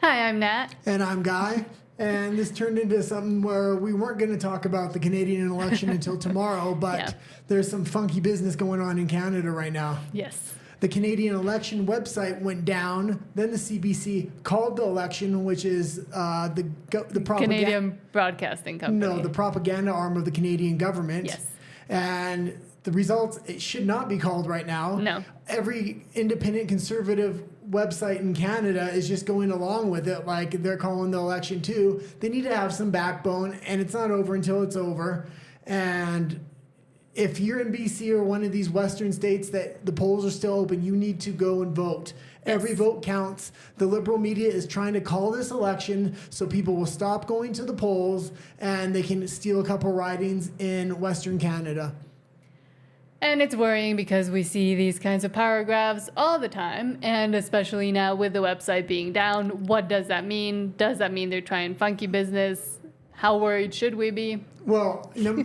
Hi, I'm Nat. And I'm Guy. And this turned into something where we weren't going to talk about the Canadian election until tomorrow, but there's some funky business going on in Canada right now. Yes. The Canadian election website went down. Then the CBC called the election, which is the Canadian Broadcasting Company. No, the propaganda arm of the Canadian government. Yes. And the results, it should not be called right now. No. Every independent conservative website in Canada is just going along with it like they're calling the election too. They need to have some backbone, and it's not over until it's over. And if you're in BC or one of these Western states that the polls are still open, you need to go and vote. Yes. Every vote counts. The liberal media is trying to call this election so people will stop going to the polls and they can steal a couple ridings in Western Canada. And it's worrying because we see these kinds of paragraphs all the time, and especially now with the website being down. What does that mean? Does that mean they're trying funky business? How worried should we be? Well, number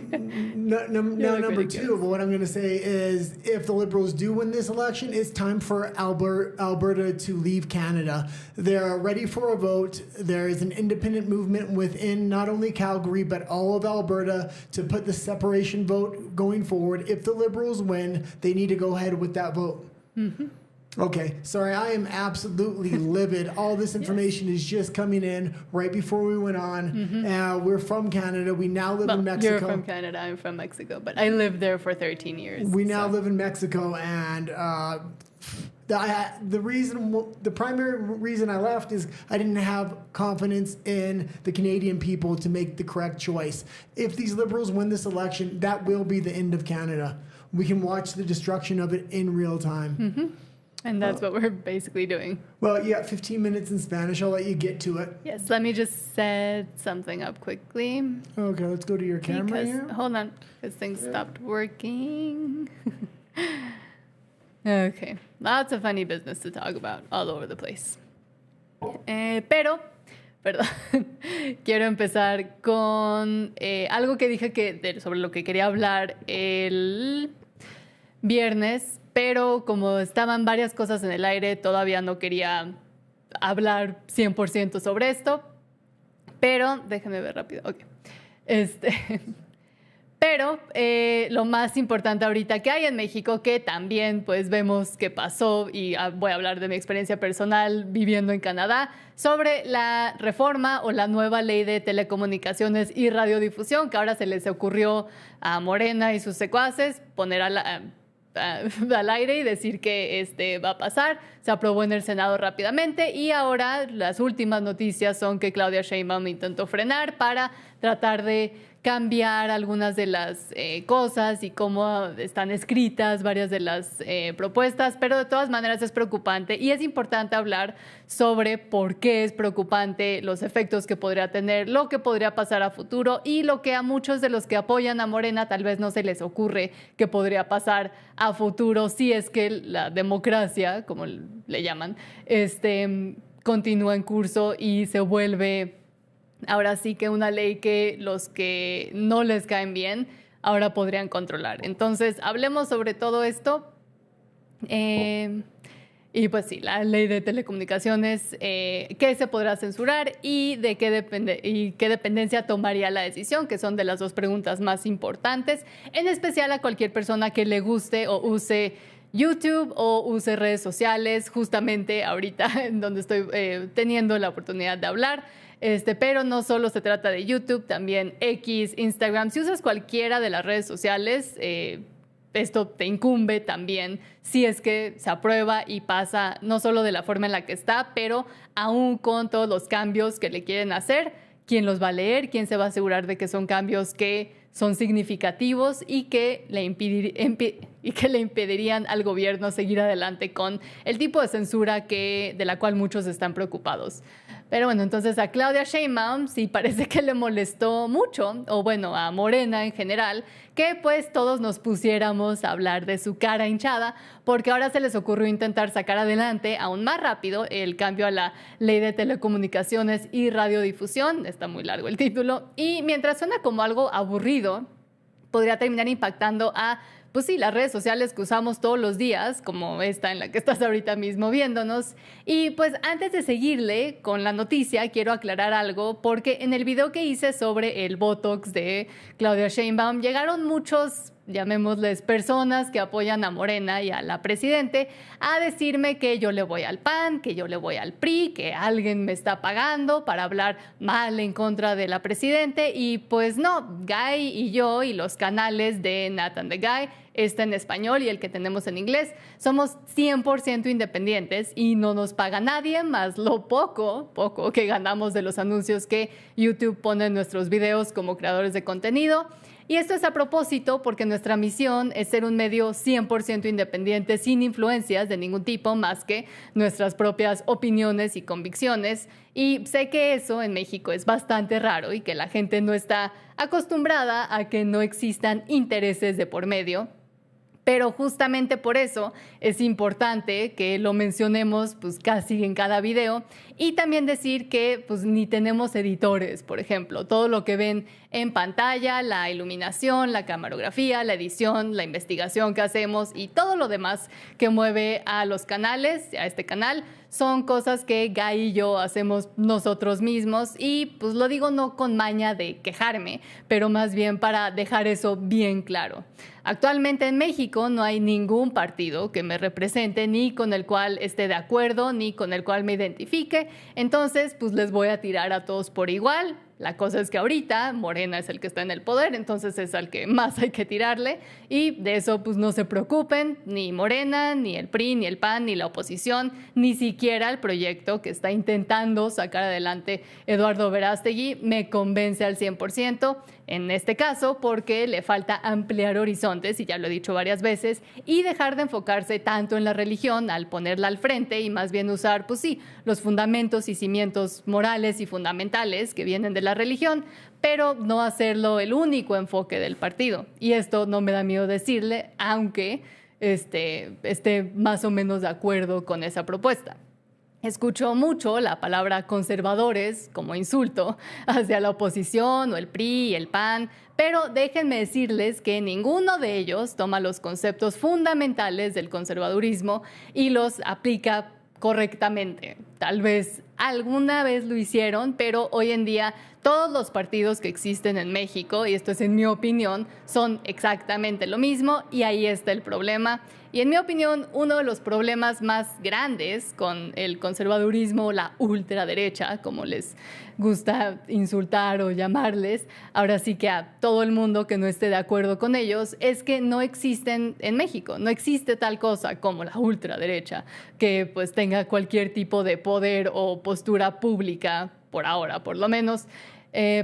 two, but what I'm going to say is if the Liberals do win this election, it's time for Alberta to leave Canada. They're ready for a vote. There is an independent movement within not only Calgary, but all of Alberta to put the separation vote going forward. If the Liberals win, they need to go ahead with that vote. Mm-hmm. Okay, sorry, I am absolutely livid. All this information is just coming in right before we went on. Mm-hmm. We're from Canada. We now live in Mexico. You're from Canada. I'm from Mexico, but I lived there for 13 years. We now live in Mexico, and the primary reason I left is I didn't have confidence in the Canadian people to make the correct choice. If these Liberals win this election, that will be the end of Canada. We can watch the destruction of it in real time. Mm-hmm. And that's what we're basically doing. Well, you got 15 minutes in Spanish. I'll let you get to it. Yes, let me just set something up quickly. Okay, let's go to your camera here. Hold on, this thing stopped working. Okay, lots of funny business to talk about all over the place. Pero, perdón, quiero empezar con algo que dije sobre lo que quería hablar el viernes. Pero como estaban varias cosas en el aire, todavía no quería hablar 100% sobre esto. Pero, déjenme ver rápido. Okay. Pero lo más importante ahorita que hay en México, que también pues vemos que pasó, y voy a hablar de mi experiencia personal viviendo en Canadá, sobre la reforma o la nueva ley de telecomunicaciones y radiodifusión, que ahora se les ocurrió a Morena y sus secuaces poner al aire y decir que va a pasar. Se aprobó en el Senado rápidamente y ahora las últimas noticias son que Claudia Sheinbaum intentó frenar para tratar de cambiar algunas de las cosas y cómo están escritas varias de las propuestas, pero de todas maneras es preocupante y es importante hablar sobre por qué es preocupante, los efectos que podría tener, lo que podría pasar a futuro y lo que a muchos de los que apoyan a Morena tal vez no se les ocurre que podría pasar a futuro si es que la democracia, como le llaman, continúa en curso y se vuelve ahora sí que una ley que los que no les caen bien ahora podrían controlar. Entonces, hablemos sobre todo esto. Y pues sí, la ley de telecomunicaciones, qué se podrá censurar y de qué dependencia tomaría la decisión, que son de las dos preguntas más importantes, en especial a cualquier persona que le guste o use YouTube o use redes sociales, justamente ahorita en donde estoy teniendo la oportunidad de hablar. Pero no solo se trata de YouTube, también X, Instagram. Si usas cualquiera de las redes sociales, esto te incumbe también si es que se aprueba y pasa no solo de la forma en la que está, pero aún con todos los cambios que le quieren hacer. ¿Quién los va a leer? ¿Quién se va a asegurar de que son cambios que son significativos y que le impedirían al gobierno seguir adelante con el tipo de censura de la cual muchos están preocupados? Pero bueno, entonces a Claudia Sheinbaum sí parece que le molestó mucho, o bueno, a Morena en general, que pues todos nos pusiéramos a hablar de su cara hinchada, porque ahora se les ocurrió intentar sacar adelante aún más rápido el cambio a la ley de telecomunicaciones y radiodifusión, está muy largo el título, y mientras suena como algo aburrido, podría terminar impactando a pues sí, las redes sociales que usamos todos los días, como esta en la que estás ahorita mismo viéndonos. Y pues antes de seguirle con la noticia, quiero aclarar algo, porque en el video que hice sobre el Botox de Claudia Sheinbaum llegaron muchos, llamémosles, personas que apoyan a Morena y a la presidente a decirme que yo le voy al PAN, que yo le voy al PRI, que alguien me está pagando para hablar mal en contra de la presidente. Y pues no, Guy y yo y los canales de Nathan the Guy, este en español y el que tenemos en inglés, somos 100% independientes y no nos paga nadie más lo poco que ganamos de los anuncios que YouTube pone en nuestros videos como creadores de contenido. Y esto es a propósito porque nuestra misión es ser un medio 100% independiente, sin influencias de ningún tipo más que nuestras propias opiniones y convicciones. Y sé que eso en México es bastante raro y que la gente no está acostumbrada a que no existan intereses de por medio. Pero justamente por eso es importante que lo mencionemos pues casi en cada video, y también decir que pues ni tenemos editores, por ejemplo. Todo lo que ven en pantalla, la iluminación, la camarografía, la edición, la investigación que hacemos y todo lo demás que mueve a los canales, a este canal, son cosas que Guy y yo hacemos nosotros mismos. Y pues lo digo no con maña de quejarme, pero más bien para dejar eso bien claro. Actualmente en México no hay ningún partido que me represente, ni con el cual esté de acuerdo, ni con el cual me identifique. Entonces, pues les voy a tirar a todos por igual. La cosa es que ahorita Morena es el que está en el poder, entonces es al que más hay que tirarle, y de eso pues no se preocupen, ni Morena, ni el PRI, ni el PAN, ni la oposición, ni siquiera el proyecto que está intentando sacar adelante Eduardo Verástegui me convence al 100%, en este caso porque le falta ampliar horizontes, y ya lo he dicho varias veces, y dejar de enfocarse tanto en la religión al ponerla al frente y más bien usar, pues sí, los fundamentos y cimientos morales y fundamentales que vienen de la religión, pero no hacerlo el único enfoque del partido. Y esto no me da miedo decirle, aunque esté más o menos de acuerdo con esa propuesta. Escucho mucho la palabra conservadores como insulto hacia la oposición o el PRI y el PAN, pero déjenme decirles que ninguno de ellos toma los conceptos fundamentales del conservadurismo y los aplica correctamente. Tal vez alguna vez lo hicieron, pero hoy en día todos los partidos que existen en México, y esto es en mi opinión, son exactamente lo mismo, y ahí está el problema. Y en mi opinión, uno de los problemas más grandes con el conservadurismo, la ultraderecha, como les gusta insultar o llamarles, ahora sí que a todo el mundo que no esté de acuerdo con ellos, es que no existen en México. No existe tal cosa como la ultraderecha, que pues tenga cualquier tipo de poder o postura pública, por ahora por lo menos.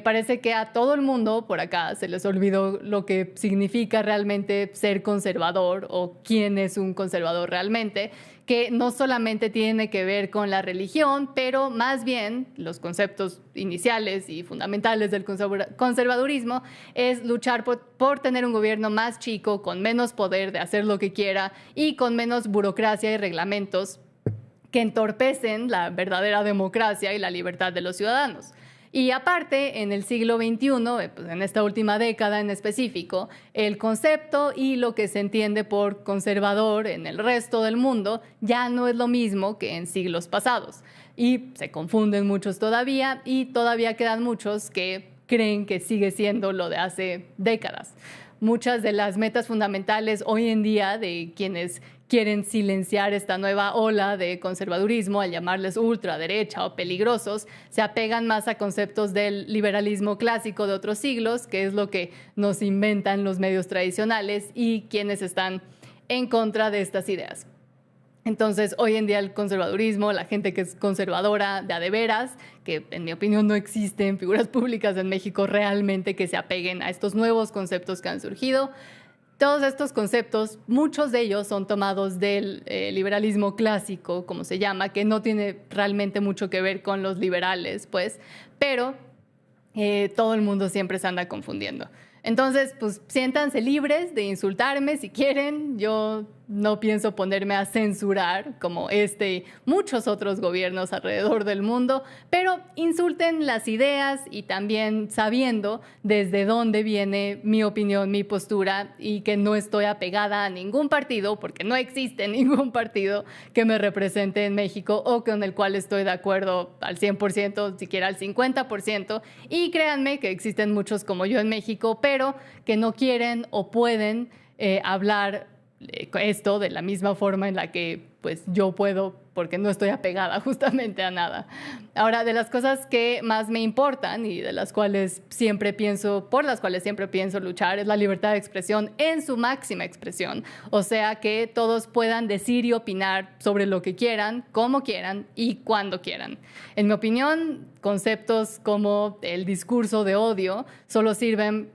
Parece que a todo el mundo por acá se les olvidó lo que significa realmente ser conservador o quién es un conservador realmente, que no solamente tiene que ver con la religión, pero más bien los conceptos iniciales y fundamentales del conservadurismo es luchar por tener un gobierno más chico, con menos poder de hacer lo que quiera y con menos burocracia y reglamentos que entorpecen la verdadera democracia y la libertad de los ciudadanos. Y aparte, en el siglo XXI, pues en esta última década en específico, el concepto y lo que se entiende por conservador en el resto del mundo ya no es lo mismo que en siglos pasados. Y se confunden muchos todavía, y todavía quedan muchos que creen que sigue siendo lo de hace décadas. Muchas de las metas fundamentales hoy en día de quienes quieren silenciar esta nueva ola de conservadurismo al llamarles ultraderecha o peligrosos, se apegan más a conceptos del liberalismo clásico de otros siglos, que es lo que nos inventan los medios tradicionales y quienes están en contra de estas ideas. Entonces, hoy en día el conservadurismo, la gente que es conservadora de a de veras, que en mi opinión no existen figuras públicas en México realmente que se apeguen a estos nuevos conceptos que han surgido. Todos estos conceptos, muchos de ellos son tomados del liberalismo clásico, como se llama, que no tiene realmente mucho que ver con los liberales, pues, pero todo el mundo siempre se anda confundiendo. Entonces, pues siéntanse libres de insultarme si quieren. Yo no pienso ponerme a censurar como y muchos otros gobiernos alrededor del mundo, pero insulten las ideas y también sabiendo desde dónde viene mi opinión, mi postura, y que no estoy apegada a ningún partido, porque no existe ningún partido que me represente en México o con el cual estoy de acuerdo al 100%, siquiera al 50%. Y créanme que existen muchos como yo en México, pero que no quieren o pueden hablar esto de la misma forma en la que pues yo puedo, porque no estoy apegada justamente a nada. Ahora, de las cosas que más me importan y de las cuales por las cuales siempre pienso luchar, es la libertad de expresión en su máxima expresión. O sea, que todos puedan decir y opinar sobre lo que quieran, como quieran y cuando quieran. En mi opinión, conceptos como el discurso de odio solo sirven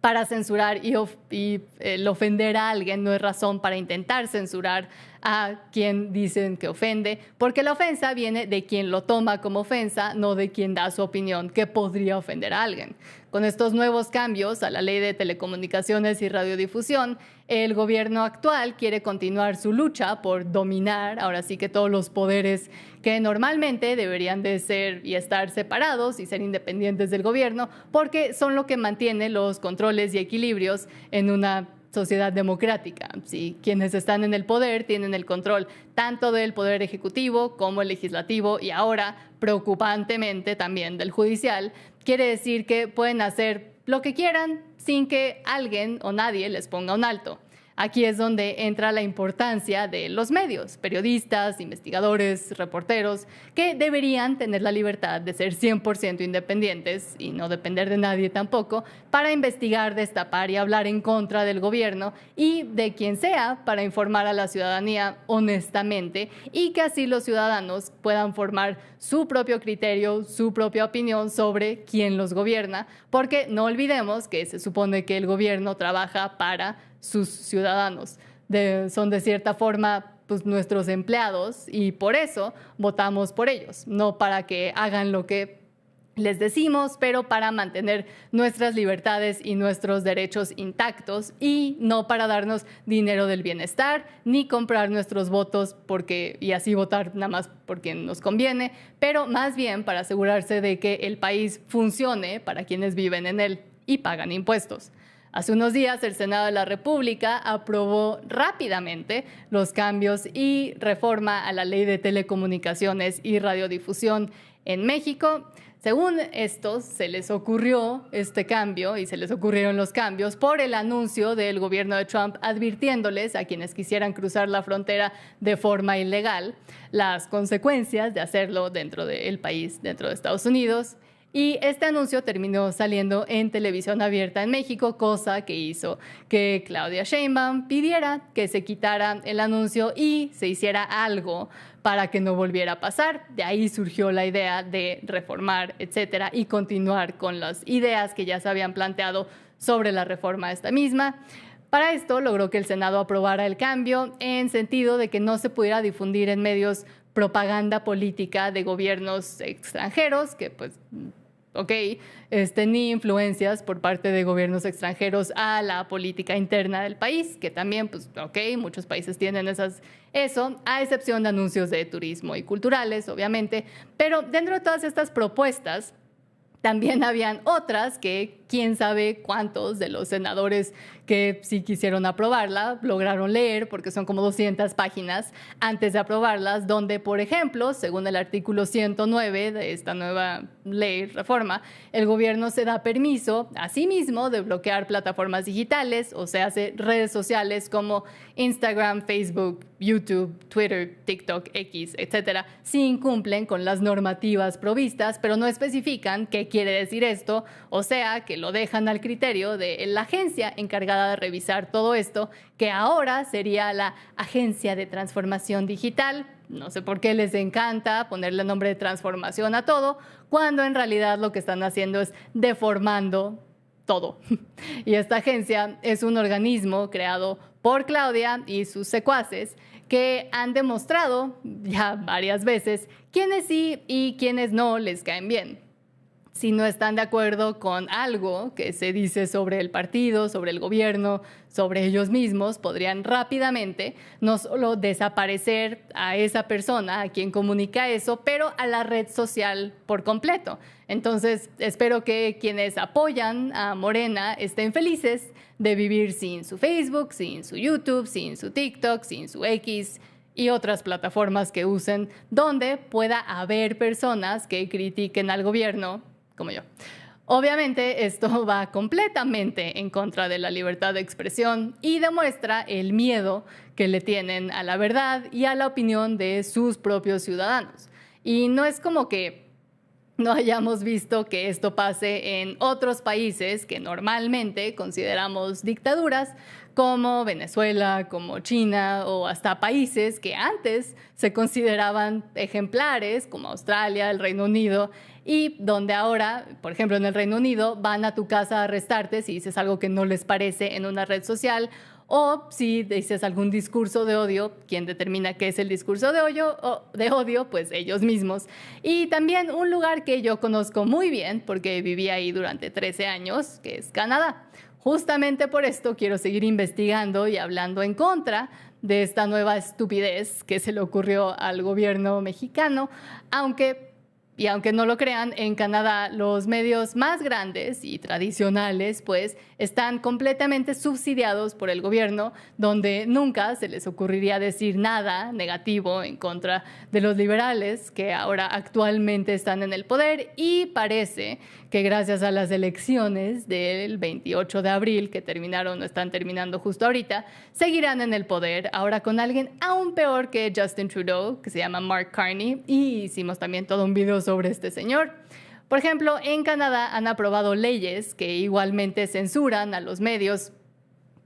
para censurar y el ofender a alguien no es razón para intentar censurar a quien dicen que ofende, porque la ofensa viene de quien lo toma como ofensa, no de quien da su opinión que podría ofender a alguien. Con estos nuevos cambios a la ley de telecomunicaciones y radiodifusión, el gobierno actual quiere continuar su lucha por dominar, ahora sí que todos los poderes que normalmente deberían de ser y estar separados y ser independientes del gobierno, porque son lo que mantiene los controles y equilibrios en una sociedad democrática. Sí, quienes están en el poder tienen el control tanto del poder ejecutivo como el legislativo y ahora, preocupantemente, también del judicial. Quiere decir que pueden hacer lo que quieran sin que alguien o nadie les ponga un alto. Aquí es donde entra la importancia de los medios, periodistas, investigadores, reporteros, que deberían tener la libertad de ser 100% independientes y no depender de nadie tampoco, para investigar, destapar y hablar en contra del gobierno y de quien sea, para informar a la ciudadanía honestamente, y que así los ciudadanos puedan formar su propio criterio, su propia opinión sobre quién los gobierna, porque no olvidemos que se supone que el gobierno trabaja para sus ciudadanos. Son de cierta forma pues nuestros empleados y por eso votamos por ellos, no para que hagan lo que les decimos, pero para mantener nuestras libertades y nuestros derechos intactos y no para darnos dinero del bienestar ni comprar nuestros votos y así votar nada más porque nos conviene, pero más bien para asegurarse de que el país funcione para quienes viven en él y pagan impuestos. Hace unos días, el Senado de la República aprobó rápidamente los cambios y reforma a la Ley de Telecomunicaciones y Radiodifusión en México. Según estos, se les ocurrió este cambio y se les ocurrieron los cambios por el anuncio del gobierno de Trump advirtiéndoles a quienes quisieran cruzar la frontera de forma ilegal las consecuencias de hacerlo dentro del país, dentro de Estados Unidos. Y este anuncio terminó saliendo en televisión abierta en México, cosa que hizo que Claudia Sheinbaum pidiera que se quitara el anuncio y se hiciera algo para que no volviera a pasar. De ahí surgió la idea de reformar, etcétera, y continuar con las ideas que ya se habían planteado sobre la reforma esta misma. Para esto logró que el Senado aprobara el cambio en sentido de que no se pudiera difundir en medios propaganda política de gobiernos extranjeros, que pues, ni influencias por parte de gobiernos extranjeros a la política interna del país, que también, muchos países tienen eso, a excepción de anuncios de turismo y culturales, obviamente. Pero dentro de todas estas propuestas, también habían otras que quién sabe cuántos de los senadores que sí quisieron aprobarla lograron leer, porque son como 200 páginas antes de aprobarlas, donde, por ejemplo, según el artículo 109 de esta nueva ley, reforma, el gobierno se da permiso a sí mismo de bloquear plataformas digitales, o sea, redes sociales como Instagram, Facebook, YouTube, Twitter, TikTok, X, etcétera, si incumplen con las normativas provistas, pero no especifican qué quiere decir esto, o sea, que lo dejan al criterio de la agencia encargada de revisar todo esto, que ahora sería la Agencia de Transformación Digital. No sé por qué les encanta ponerle nombre de transformación a todo, cuando en realidad lo que están haciendo es deformando todo. Y esta agencia es un organismo creado por Claudia y sus secuaces que han demostrado ya varias veces quiénes sí y quiénes no les caen bien. si no están de acuerdo con algo que se dice sobre el partido, sobre el gobierno, sobre ellos mismos, podrían rápidamente no solo desaparecer a esa persona, a quien comunica eso, pero a la red social por completo. Entonces, espero que quienes apoyan a Morena estén felices de vivir sin su Facebook, sin su YouTube, sin su TikTok, sin su X y otras plataformas que usen, donde pueda haber personas que critiquen al gobierno, como yo. Obviamente, esto va completamente en contra de la libertad de expresión y demuestra el miedo que le tienen a la verdad y a la opinión de sus propios ciudadanos. Y no es como que no hayamos visto que esto pase en otros países que normalmente consideramos dictaduras, como Venezuela, como China o hasta países que antes se consideraban ejemplares, como Australia, el Reino Unido, y donde ahora, por ejemplo, en el Reino Unido, van a tu casa a arrestarte si dices algo que no les parece en una red social, o si dices algún discurso de odio. ¿Quién determina qué es el discurso de odio? Pues ellos mismos. Y también un lugar que yo conozco muy bien, porque viví ahí durante 13 años, que es Canadá. Justamente por esto quiero seguir investigando y hablando en contra de esta nueva estupidez que se le ocurrió al gobierno mexicano, aunque no lo crean, en Canadá los medios más grandes y tradicionales pues están completamente subsidiados por el gobierno, donde nunca se les ocurriría decir nada negativo en contra de los liberales que ahora actualmente están en el poder, y parece que gracias a las elecciones del 28 de abril que terminaron o están terminando justo ahorita, seguirán en el poder, ahora con alguien aún peor que Justin Trudeau, que se llama Mark Carney, y hicimos también todo un video sobre este señor. Por ejemplo, en Canadá han aprobado leyes que igualmente censuran a los medios,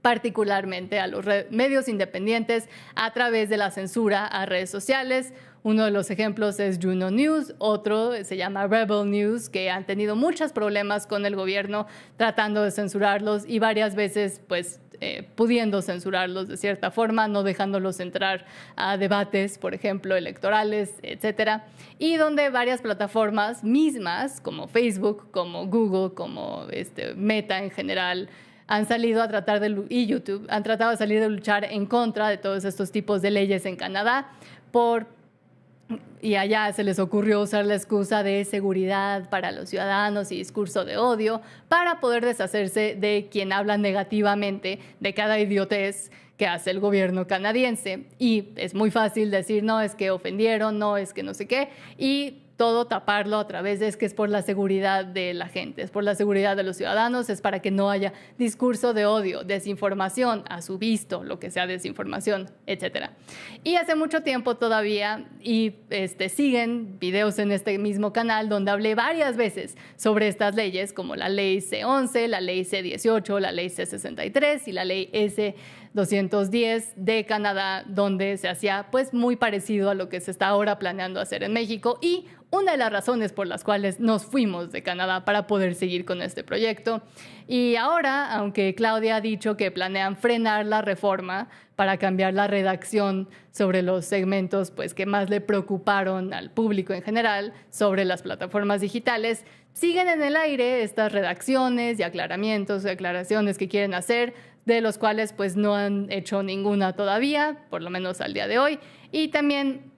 particularmente a los medios independientes, a través de la censura a redes sociales. Uno de los ejemplos es Juno News, otro se llama Rebel News, que han tenido muchos problemas con el gobierno tratando de censurarlos y varias veces pues pudiendo censurarlos de cierta forma, no dejándolos entrar a debates, por ejemplo, electorales, etcétera. Y donde varias plataformas mismas, como Facebook, como Google, como Meta en general, han salido a tratar y YouTube, han tratado de salir de luchar en contra de todos estos tipos de leyes en Canadá y allá se les ocurrió usar la excusa de seguridad para los ciudadanos y discurso de odio para poder deshacerse de quien habla negativamente de cada idiotez que hace el gobierno canadiense. Y es muy fácil decir, no, es que ofendieron, no, es que no sé qué, y todo taparlo a través de que es por la seguridad de la gente, es por la seguridad de los ciudadanos, es para que no haya discurso de odio, desinformación, a su visto, lo que sea desinformación, etc. Y hace mucho tiempo todavía, y siguen videos en este mismo canal donde hablé varias veces sobre estas leyes, como la ley C11, la ley C18, la ley C63 y la ley S210 de Canadá, donde se hacía pues muy parecido a lo que se está ahora planeando hacer en México, y una de las razones por las cuales nos fuimos de Canadá para poder seguir con este proyecto. Y ahora, aunque Claudia ha dicho que planean frenar la reforma para cambiar la redacción sobre los segmentos pues, que más le preocuparon al público en general sobre las plataformas digitales, siguen en el aire estas redacciones y aclaramientos y aclaraciones que quieren hacer, de los cuales pues no han hecho ninguna todavía, por lo menos al día de hoy. Y también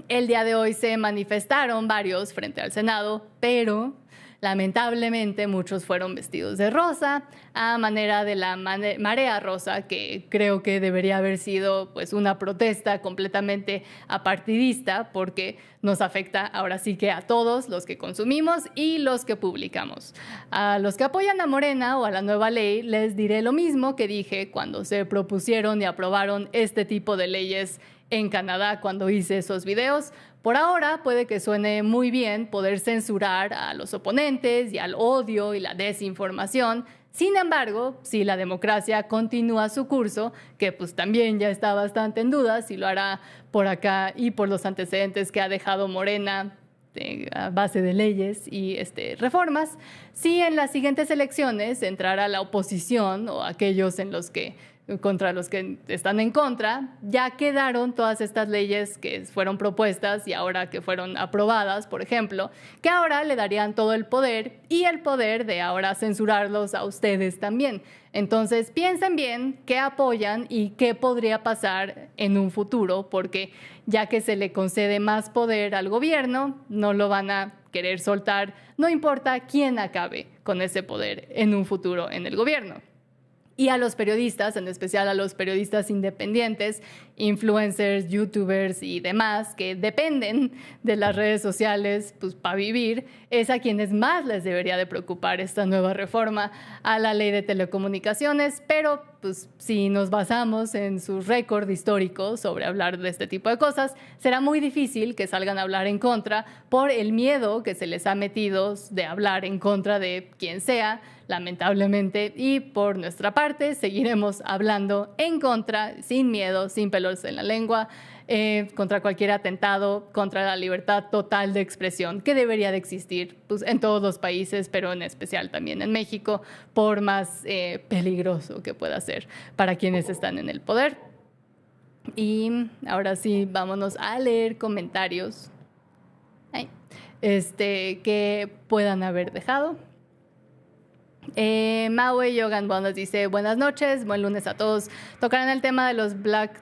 el día de hoy se manifestaron varios frente al Senado, pero lamentablemente muchos fueron vestidos de rosa, a manera de la marea rosa, que creo que debería haber sido pues una protesta completamente apartidista, porque nos afecta ahora sí que a todos los que consumimos y los que publicamos. A los que apoyan a Morena o a la nueva ley les diré lo mismo que dije cuando se propusieron y aprobaron este tipo de leyes en Canadá cuando hice esos videos. Por ahora puede que suene muy bien poder censurar a los oponentes y al odio y la desinformación. Sin embargo, si la democracia continúa su curso, que pues también ya está bastante en duda si lo hará por acá y por los antecedentes que ha dejado Morena a base de leyes y reformas, si en las siguientes elecciones entrara la oposición o aquellos en los que contra los que están en contra, ya quedaron todas estas leyes que fueron propuestas y ahora que fueron aprobadas, por ejemplo, que ahora le darían todo el poder y el poder de ahora censurarlos a ustedes también. Entonces, piensen bien qué apoyan y qué podría pasar en un futuro, porque ya que se le concede más poder al gobierno, no lo van a querer soltar, no importa quién acabe con ese poder en un futuro en el gobierno. Y a los periodistas, en especial a los periodistas independientes, influencers, youtubers y demás que dependen de las redes sociales pues, para vivir, es a quienes más les debería de preocupar esta nueva reforma a la ley de telecomunicaciones. Pero pues, si nos basamos en su récord histórico sobre hablar de este tipo de cosas, será muy difícil que salgan a hablar en contra por el miedo que se les ha metido de hablar en contra de quien sea, lamentablemente, y por nuestra parte seguiremos hablando en contra, sin miedo, sin pelos en la lengua, contra cualquier atentado contra la libertad total de expresión que debería de existir pues, en todos los países, pero en especial también en México, por más peligroso que pueda ser para quienes están en el poder. Y ahora sí, vámonos a leer comentarios que puedan haber dejado. Maui Yogan nos dice: buenas noches, buen lunes a todos. Tocarán el tema de los Black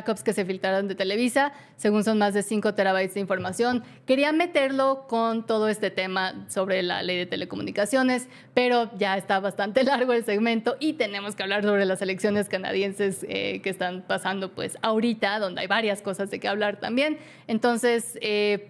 Ops que se filtraron de Televisa, según son más de 5 terabytes de información. Quería meterlo con todo este tema sobre la ley de telecomunicaciones, pero ya está bastante largo el segmento y tenemos que hablar sobre las elecciones canadienses que están pasando pues ahorita, donde hay varias cosas de qué hablar también. Entonces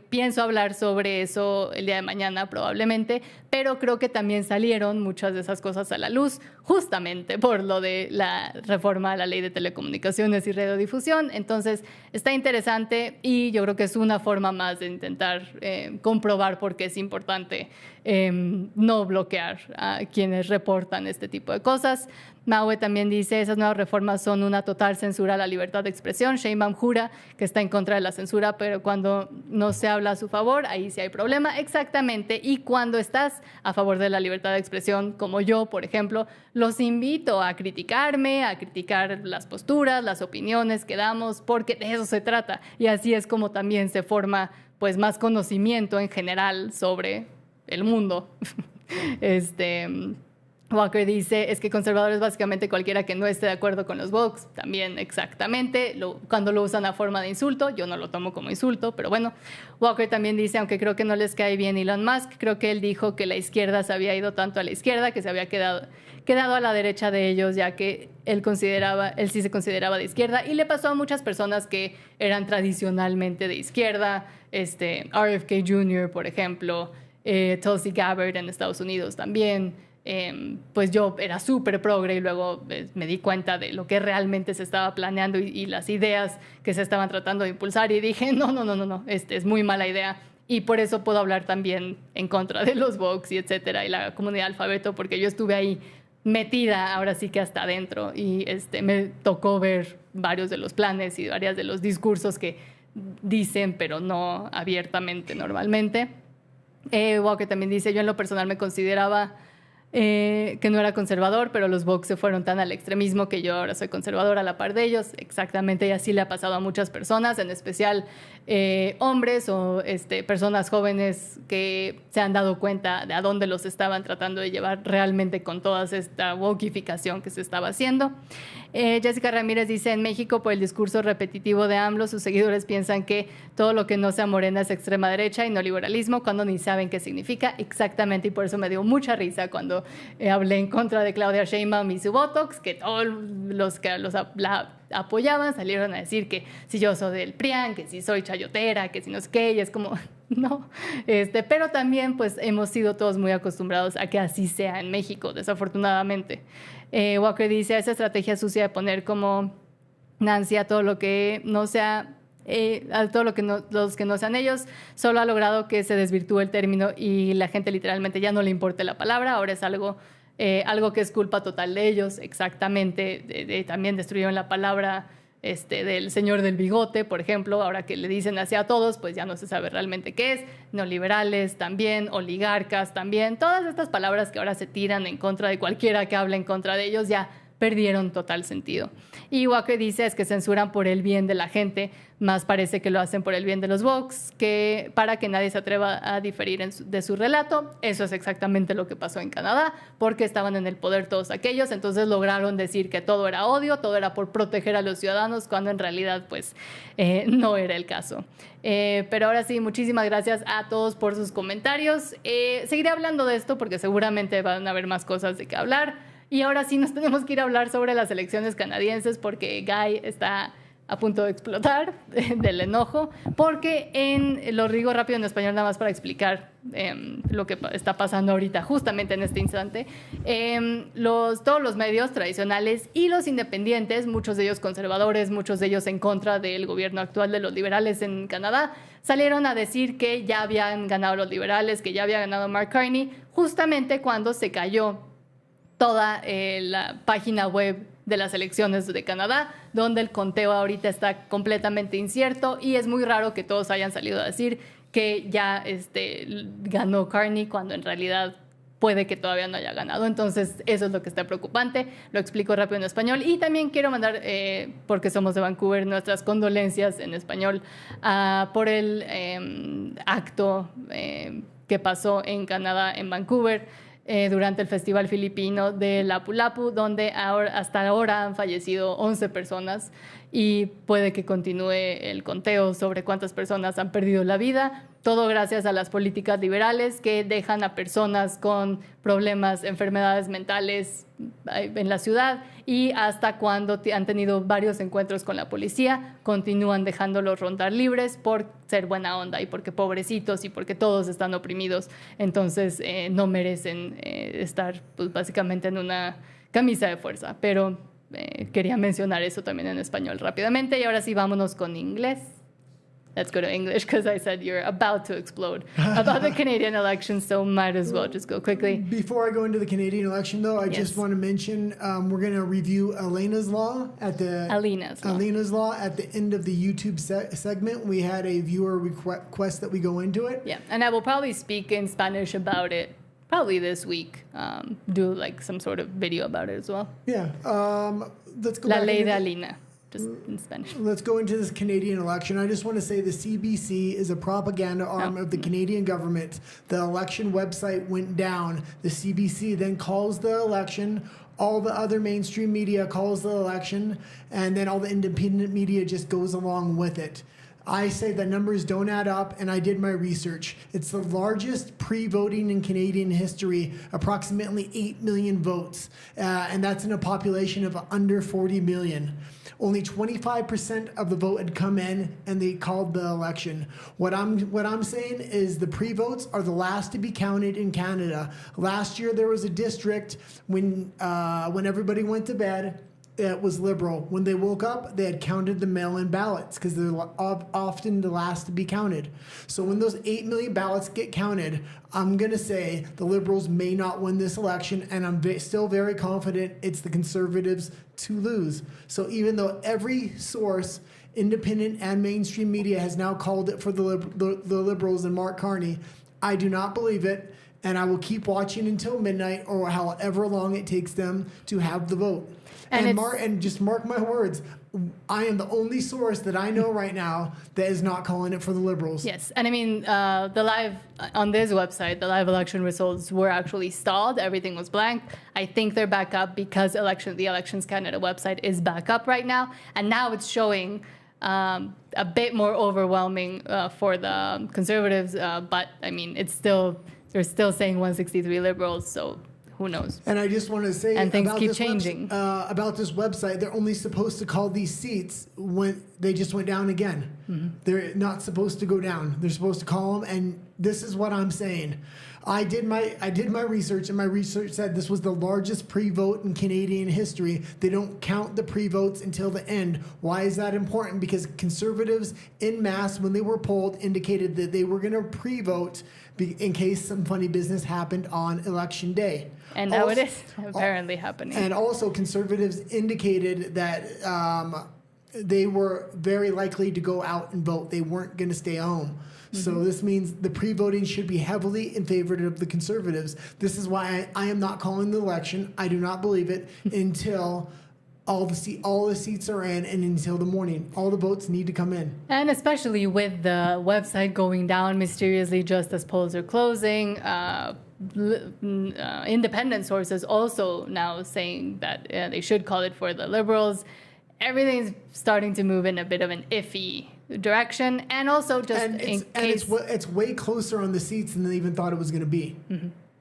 pienso hablar sobre eso el día de mañana probablemente, pero creo que también salieron muchas de esas cosas a la luz justamente por lo de la reforma a la ley de telecomunicaciones y radiodifusión. Entonces está interesante y yo creo que es una forma más de intentar comprobar por qué es importante no bloquear a quienes reportan este tipo de cosas. Maue también dice: esas nuevas reformas son una total censura a la libertad de expresión. Sheinbaum jura que está en contra de la censura, pero cuando no se habla a su favor, ahí sí hay problema. Exactamente. Y cuando estás a favor de la libertad de expresión, como yo, por ejemplo, los invito a criticarme, a criticar las posturas, las opiniones que damos, porque de eso se trata. Y así es como también se forma pues, más conocimiento en general sobre el mundo. Walker dice: es que conservador es básicamente cualquiera que no esté de acuerdo con los woke. También exactamente, cuando lo usan a forma de insulto, yo no lo tomo como insulto, pero bueno. Walker también dice: aunque creo que no les cae bien Elon Musk, creo que él dijo que la izquierda se había ido tanto a la izquierda que se había quedado a la derecha de ellos, ya que él sí se consideraba de izquierda, y le pasó a muchas personas que eran tradicionalmente de izquierda, RFK Jr., por ejemplo, Tulsi Gabbard en Estados Unidos también. Pues yo era súper progre y luego me di cuenta de lo que realmente se estaba planeando y las ideas que se estaban tratando de impulsar y dije: no, es muy mala idea. Y por eso puedo hablar también en contra de los Vox y etcétera, y la comunidad alfabeto, porque yo estuve ahí metida, ahora sí que hasta adentro, y me tocó ver varios de los planes y varios de los discursos que dicen, pero no abiertamente normalmente. Walker también dice: yo en lo personal me consideraba que no era conservador, pero los Vox se fueron tan al extremismo que yo ahora soy conservadora a la par de ellos. Exactamente, y así le ha pasado a muchas personas, en especial hombres o personas jóvenes que se han dado cuenta de a dónde los estaban tratando de llevar realmente con toda esta wokificación que se estaba haciendo. Jessica Ramírez dice: en México, por el discurso repetitivo de AMLO, sus seguidores piensan que todo lo que no sea morena es extrema derecha y no liberalismo, cuando ni saben qué significa. Exactamente, y por eso me dio mucha risa cuando hablé en contra de Claudia Sheinbaum y su Botox, que todos los que la apoyaban salieron a decir que si yo soy del PRIAN, que si soy chayotera, que si no es qué, y es como... No, pero también pues hemos sido todos muy acostumbrados a que así sea en México, desafortunadamente. Walker dice: esa estrategia sucia de poner como Nancy a todo lo que no sea, a todo lo que los que no sean ellos, solo ha logrado que se desvirtúe el término y la gente literalmente ya no le importe la palabra. Ahora es algo que es culpa total de ellos, exactamente. También destruyeron la palabra del señor del bigote, por ejemplo, ahora que le dicen así a todos, pues ya no se sabe realmente qué es. Neoliberales también, oligarcas también, todas estas palabras que ahora se tiran en contra de cualquiera que hable en contra de ellos, ya perdieron total sentido. Y Walker dice es que censuran por el bien de la gente, más parece que lo hacen por el bien de los Vox, que para que nadie se atreva a diferir de su relato. Eso es exactamente lo que pasó en Canadá, porque estaban en el poder todos aquellos, entonces lograron decir que todo era odio, todo era por proteger a los ciudadanos, cuando en realidad pues no era el caso. Pero ahora sí, muchísimas gracias a todos por sus comentarios. Seguiré hablando de esto porque seguramente van a haber más cosas de qué hablar. Y ahora sí nos tenemos que ir a hablar sobre las elecciones canadienses porque Guy está a punto de explotar del enojo, porque lo digo rápido en español nada más para explicar lo que está pasando ahorita, justamente en este instante. Todos los medios tradicionales y los independientes, muchos de ellos conservadores, muchos de ellos en contra del gobierno actual de los liberales en Canadá, salieron a decir que ya habían ganado los liberales, que ya había ganado Mark Carney, justamente cuando se cayó toda la página web de las elecciones de Canadá, donde el conteo ahorita está completamente incierto y es muy raro que todos hayan salido a decir que ya ganó Carney cuando en realidad puede que todavía no haya ganado. Entonces, eso es lo que está preocupante. Lo explico rápido en español. Y también quiero mandar, porque somos de Vancouver, nuestras condolencias en español por el acto que pasó en Canadá, en Vancouver, durante el Festival Filipino de Lapu Lapu, donde hasta ahora han fallecido 11 personas y puede que continúe el conteo sobre cuántas personas han perdido la vida. Todo gracias a las políticas liberales que dejan a personas con problemas, enfermedades mentales en la ciudad, y hasta cuando han tenido varios encuentros con la policía, continúan dejándolos rondar libres por ser buena onda y porque pobrecitos y porque todos están oprimidos. Entonces no merecen estar pues, básicamente en una camisa de fuerza. Pero quería mencionar eso también en español rápidamente. Y ahora sí, vámonos con inglés. Let's go to English because I said you're about to explode about the Canadian election, so might as well just go quickly. Before I go into the Canadian election, though, I just want to mention we're going to review Alina's Law at the end of the YouTube segment. We had a viewer request that we go into it. Yeah, and I will probably speak in Spanish about it probably this week. Do like some sort of video about it as well. Yeah, let's go. La ley de Alina. Just in Spanish. Let's go into this Canadian election. I just want to say the CBC is a propaganda arm of the Canadian government. The election website went down. The CBC then calls the election. All the other mainstream media calls the election. And then all the independent media just goes along with it. I say the numbers don't add up, and I did my research. It's the largest pre-voting in Canadian history, approximately 8 million votes, and that's in a population of under 40 million. Only 25% of the vote had come in, and they called the election. What I'm saying is the pre-votes are the last to be counted in Canada. Last year there was a district when everybody went to bed. It was Liberal. When they woke up, they had counted the mail-in ballots because they're often the last to be counted. So when those 8 million ballots get counted, I'm going to say the Liberals may not win this election, and I'm still very confident it's the Conservatives to lose. So even though every source, independent and mainstream media, has now called it for the Liberals and Mark Carney, I do not believe it, and I will keep watching until midnight or however long it takes them to have the vote. And just mark my words, I am the only source that I know right now that is not calling it for the Liberals. Yes, and I mean, on this website, the live election results were actually stalled. Everything was blank. I think they're back up because the Elections Canada website is back up right now. And now it's showing a bit more overwhelming for the Conservatives. But, I mean, they're still saying 163 Liberals, so who knows? And I just want to say and things keep changing. About this website, they're only supposed to call these seats when they just went down again. Mm-hmm. They're not supposed to go down. They're supposed to call them, and this is what I'm saying. I did my research, and my research said this was the largest pre-vote in Canadian history. They don't count the pre-votes until the end. Why is that important? Because Conservatives en masse, when they were polled, indicated that they were going to pre-vote in case some funny business happened on Election Day. And now it is apparently happening. And also Conservatives indicated that they were very likely to go out and vote. They weren't going to stay home. So this means the pre-voting should be heavily in favor of the Conservatives. This is why I am not calling the election. I do not believe it until all the seats are in and until the morning. All the votes need to come in. And especially with the website going down mysteriously just as polls are closing, independent sources also now saying that they should call it for the Liberals. Everything's starting to move in a bit of an iffy direction, and also just in case it's way closer on the seats than they even thought it was going to be.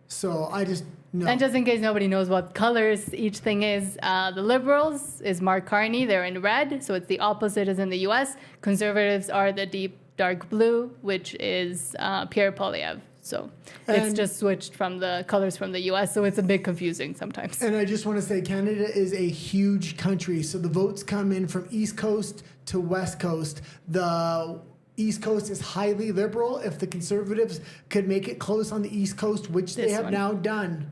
So I just no. And just in case nobody knows what colors each thing is, the Liberals is Mark Carney. They're in red, so it's the opposite as in the U.S. Conservatives are the deep dark blue, which is Pierre Poilievre. So it's just switched from the colors from the U.S., so it's a bit confusing sometimes. And I just want to say Canada is a huge country, so the votes come in from East Coast to West Coast. The East Coast is highly liberal. If the Conservatives could make it close on the East Coast, which they have now done,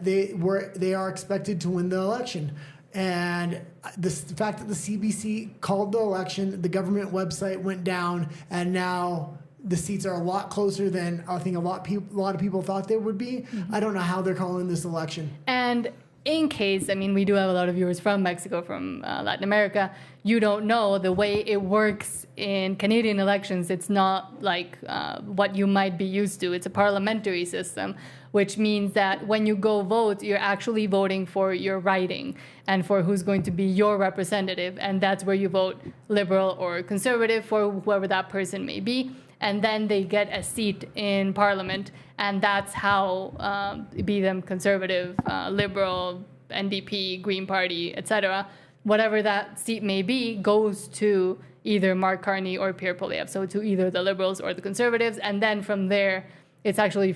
they are expected to win the election. And the fact that the CBC called the election, the government website went down, and now the seats are a lot closer than I think a lot of people thought they would be. I don't know how they're calling this election. And in case, I mean, we do have a lot of viewers from Mexico, from Latin America. You don't know the way it works in Canadian elections. It's not like what you might be used to. It's a parliamentary system, which means that when you go vote, you're actually voting for your riding and for who's going to be your representative. And that's where you vote Liberal or Conservative for whoever that person may be. And then they get a seat in Parliament, and that's how, be them Conservative, Liberal, NDP, Green Party, etc., whatever that seat may be, goes to either Mark Carney or Pierre Poilievre, so to either the Liberals or the Conservatives, and then from there, it's actually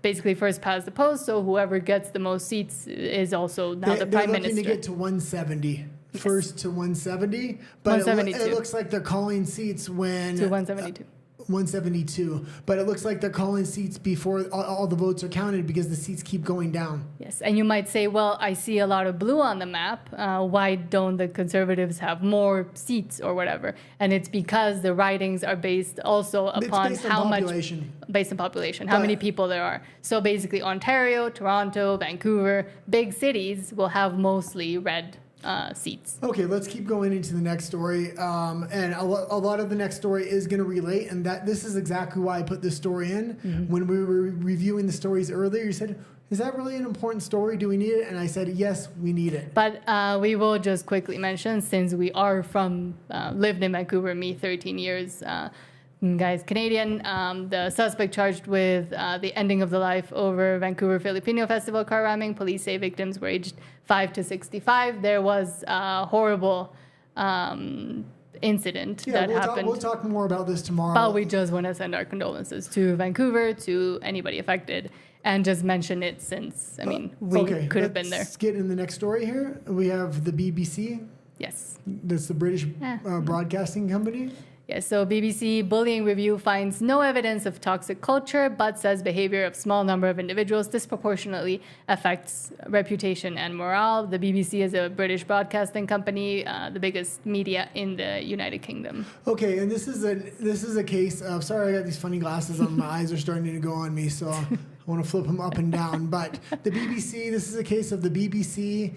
basically first past the post, so whoever gets the most seats is also now the Prime Minister. They're looking to get to 170. First to 170, but it looks like they're calling seats when... To 172. 172, but it looks like they're calling seats before all the votes are counted because the seats keep going down. Yes, and you might say, well, I see a lot of blue on the map. Why don't the Conservatives have more seats or whatever? And it's because the ridings are based also upon how much... Based on population, how many people there are. So basically Ontario, Toronto, Vancouver, big cities will have mostly red seats. Okay, let's keep going into the next story. And a lot of the next story is going to relate, and that this is exactly why I put this story in. When we were reviewing the stories earlier, you said, is that really an important story? Do we need it? And I said, yes, we need it. But we will just quickly mention, since we are lived in Vancouver, me 13 years, guys, Canadian, the suspect charged with the ending of the life over Vancouver Filipino Festival car ramming. Police say victims were aged 5 to 65. There was a horrible incident that happened. We'll talk more about this tomorrow. But we just want to send our condolences to Vancouver, to anybody affected, and just mention it since, I mean, we could have been there. Let's get in the next story here. We have the BBC. Yes. That's the British broadcasting company. Yes, so BBC Bullying Review finds no evidence of toxic culture, but says behavior of small number of individuals disproportionately affects reputation and morale. The BBC is a British broadcasting company, the biggest media in the United Kingdom. Okay, and this is a case of, sorry, I got these funny glasses on, my eyes are starting to go on me, so I want to flip them up and down. But the BBC, this is a case of the BBC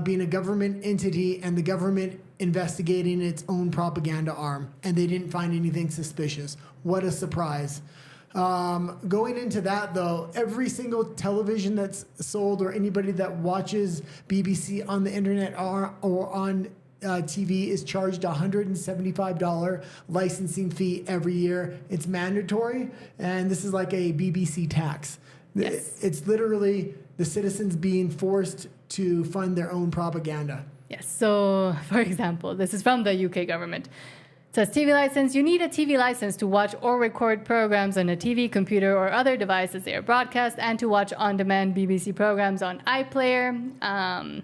being a government entity and the government investigating its own propaganda arm, and they didn't find anything suspicious. What a surprise. Going into that, though, every single television that's sold or anybody that watches BBC on the internet or on TV is charged a $175 licensing fee every year. It's mandatory, and this is like a BBC tax. Yes. It's literally the citizens being forced to fund their own propaganda. Yes. So, for example, this is from the UK government. It says TV license. You need a TV license to watch or record programs on a TV, computer, or other device as they are broadcast, and to watch on-demand BBC programs on iPlayer.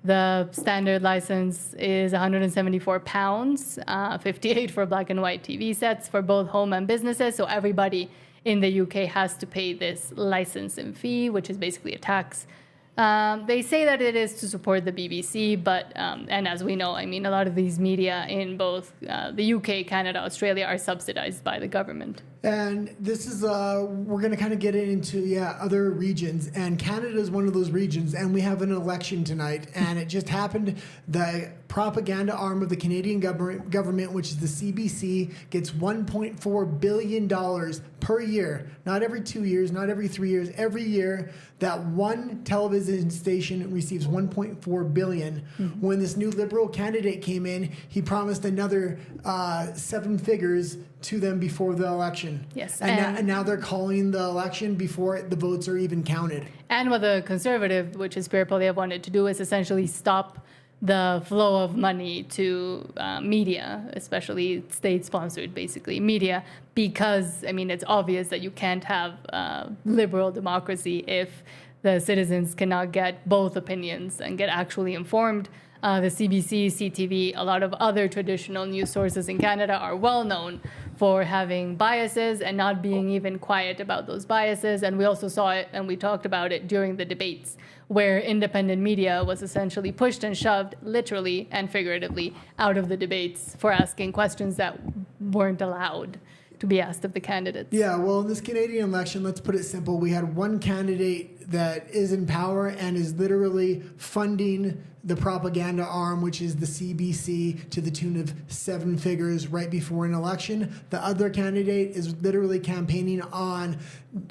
The standard license is £174, 58 for black and white TV sets for both home and businesses. So everybody in the UK has to pay this licensing fee, which is basically a tax. They say that it is to support the BBC, but, and as we know, I mean, a lot of these media in both the UK, Canada, Australia are subsidized by the government. And this is, we're going to kind of get into, other regions. And Canada is one of those regions. And we have an election tonight. And it just happened. The propaganda arm of the Canadian government, which is the CBC, gets $1.4 billion per year. Not every 2 years, not every 3 years. Every year, that one television station receives $1.4 billion. Mm-hmm. When this new Liberal candidate came in, he promised another 7 figures to them before the election. Yes. And now they're calling the election before the votes are even counted. And what the Conservative, which is Pierre Poilievre, wanted to do is essentially stop the flow of money to media, especially state-sponsored, basically, media, because, I mean, it's obvious that you can't have liberal democracy if the citizens cannot get both opinions and get actually informed. The CBC, CTV, a lot of other traditional news sources in Canada are well known for having biases and not being even quiet about those biases. And we also saw it, and we talked about it during the debates, where independent media was essentially pushed and shoved, literally and figuratively, out of the debates for asking questions that weren't allowed to be asked of the candidates. Yeah, well, in this Canadian election, let's put it simple. We had one candidate that is in power and is literally funding the propaganda arm, which is the CBC, to the tune of 7 figures right before an election. The other candidate is literally campaigning on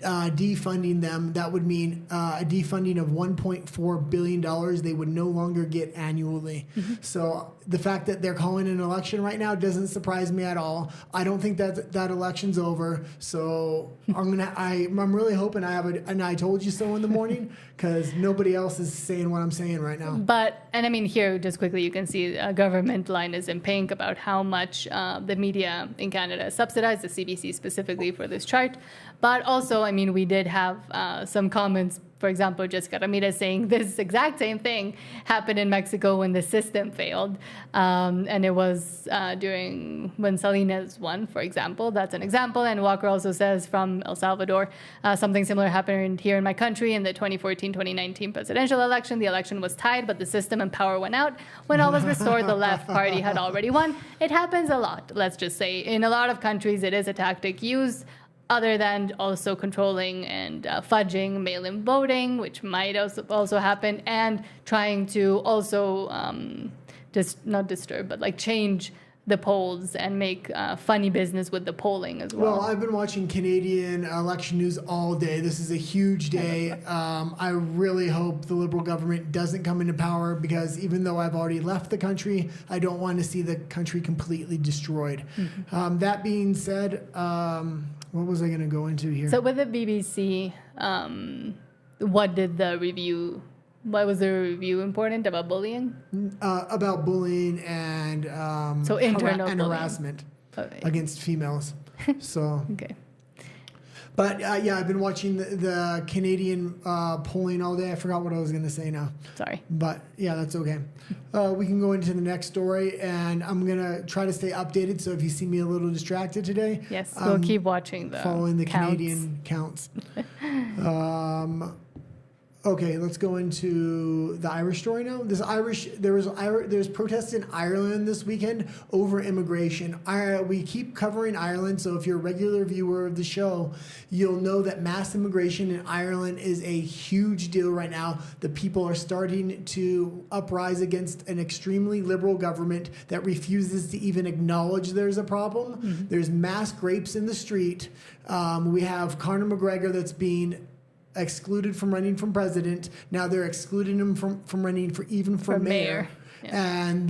defunding them. That would mean a defunding of $1.4 billion they would no longer get annually. Mm-hmm. So the fact that they're calling an election right now doesn't surprise me at all. I don't think that election's over. So I'm really hoping I have an I told you so in the morning, because nobody else is saying what I'm saying right now. And I mean, here, just quickly, you can see a government line is in pink about how much the media in Canada is subsidized, the CBC specifically for this chart. But also, I mean, we did have some comments, for example, Jessica Ramirez saying this exact same thing happened in Mexico when the system failed. And it was during when Salinas won, for example. That's an example. And Walker also says from El Salvador, something similar happened here in my country in the 2014-2019 presidential election. The election was tied, but the system and power went out. When all was restored, the left party had already won. It happens a lot, let's just say. In a lot of countries, it is a tactic used, other than also controlling and fudging mail-in voting, which might also happen, and trying to also not disturb, but like change the polls and make funny business with the polling as well. Well, I've been watching Canadian election news all day. This is a huge day. I really hope the Liberal government doesn't come into power, because even though I've already left the country, I don't want to see the country completely destroyed. Mm-hmm. That being said, what was I going to go into here? So with the BBC, what was the review important about bullying? About bullying and harassment against females. So okay. But I've been watching the Canadian polling all day. I forgot what I was going to say now. Sorry. But yeah, that's okay. We can go into the next story, and I'm going to try to stay updated. So if you see me a little distracted today, yes, we'll keep watching following the counts. Canadian counts. Okay, let's go into the Irish story now. There's protests in Ireland this weekend over immigration. We keep covering Ireland, so if you're a regular viewer of the show, you'll know that mass immigration in Ireland is a huge deal right now. The people are starting to uprise against an extremely liberal government that refuses to even acknowledge there's a problem. Mm-hmm. There's mass rapes in the street. We have Conor McGregor that's being excluded from running for president. Now they're excluding him from running for mayor. Yeah. And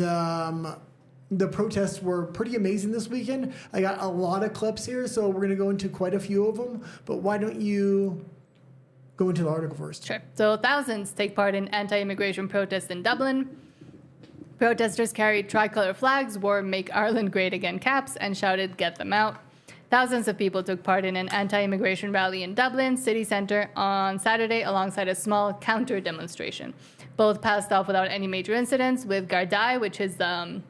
the protests were pretty amazing this weekend. I got a lot of clips here, so we're going to go into quite a few of them. But why don't you go into the article first? Sure. So thousands take part in anti-immigration protests in Dublin. Protesters carried tricolour flags, wore Make Ireland Great Again caps, and shouted, "Get them out." Thousands of people took part in an anti-immigration rally in Dublin city centre on Saturday alongside a small counter-demonstration. Both passed off without any major incidents, with Gardaí, which is the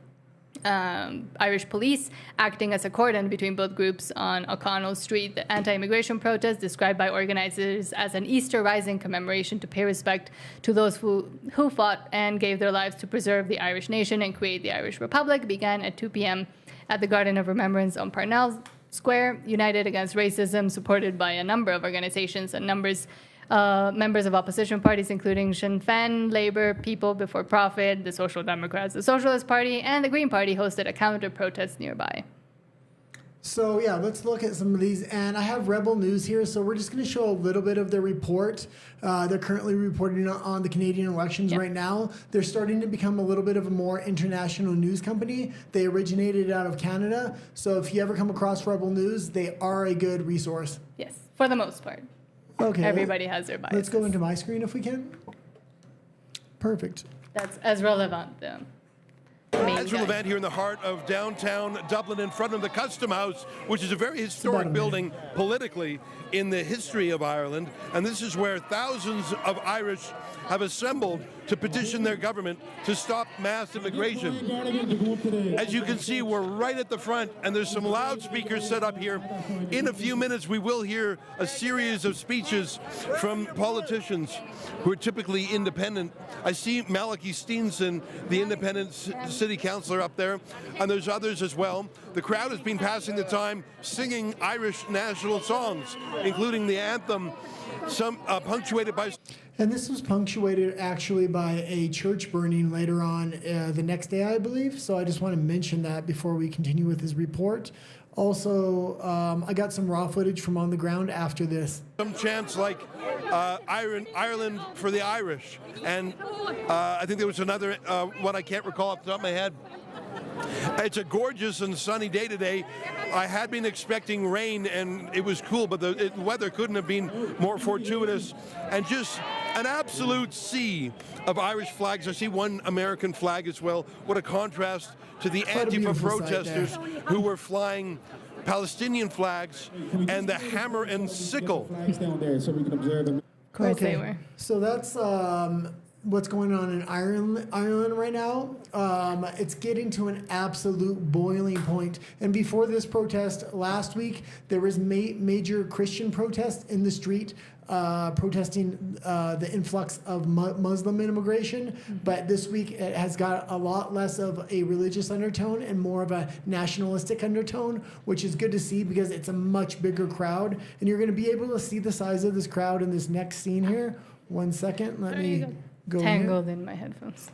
Irish police acting as a cordon between both groups on O'Connell Street. The anti-immigration protest, described by organizers as an Easter Rising commemoration to pay respect to those who fought and gave their lives to preserve the Irish nation and create the Irish Republic, began at 2 p.m. at the Garden of Remembrance on Parnell Square. United Against Racism, supported by a number of organizations and members of opposition parties, including Sinn Féin, Labour, People Before Profit, the Social Democrats, the Socialist Party, and the Green Party, hosted a counter-protest nearby. So yeah, let's look at some of these. And I have Rebel News here, so we're just going to show a little bit of their report. They're currently reporting on the Canadian elections right now. They're starting to become a little bit of a more international news company. They originated out of Canada, so if you ever come across Rebel News, they are a good resource. Yes, for the most part. Okay. Everybody has their biases. Let's go into my screen if we can. Perfect. That's Ezra Levant, the main Ezra guy. Levant here in the heart of downtown Dublin, in front of the Custom House, which is a very historic building politically in the history of Ireland. And this is where thousands of Irish have assembled to petition their government to stop mass immigration. As you can see, we're right at the front, and there's some loudspeakers set up here. In a few minutes, we will hear a series of speeches from politicians who are typically independent. I see Malachy Steenson, the independent city councillor, up there, and there's others as well. The crowd has been passing the time singing Irish national songs, including the anthem, some punctuated by... And this was punctuated actually by a church burning later on the next day, I believe. So I just want to mention that before we continue with his report. Also, I got some raw footage from on the ground after this. Some chants like Ireland for the Irish. And I think there was another one I can't recall off the top of my head. It's a gorgeous and sunny day today. I had been expecting rain, and it was cool, but the weather couldn't have been more fortuitous. And just an absolute sea of Irish flags. I see one American flag as well. What a contrast to the Antifa protesters who were flying Palestinian flags and the hammer and sickle. Of course they were. So that's what's going on in Ireland right now. It's getting to an absolute boiling point. And before this protest last week, there was major Christian protests in the street protesting the influx of Muslim immigration. But this week it has got a lot less of a religious undertone and more of a nationalistic undertone, which is good to see because it's a much bigger crowd. And you're going to be able to see the size of this crowd in this next scene here. 1 second, let me go tangled in my headphones.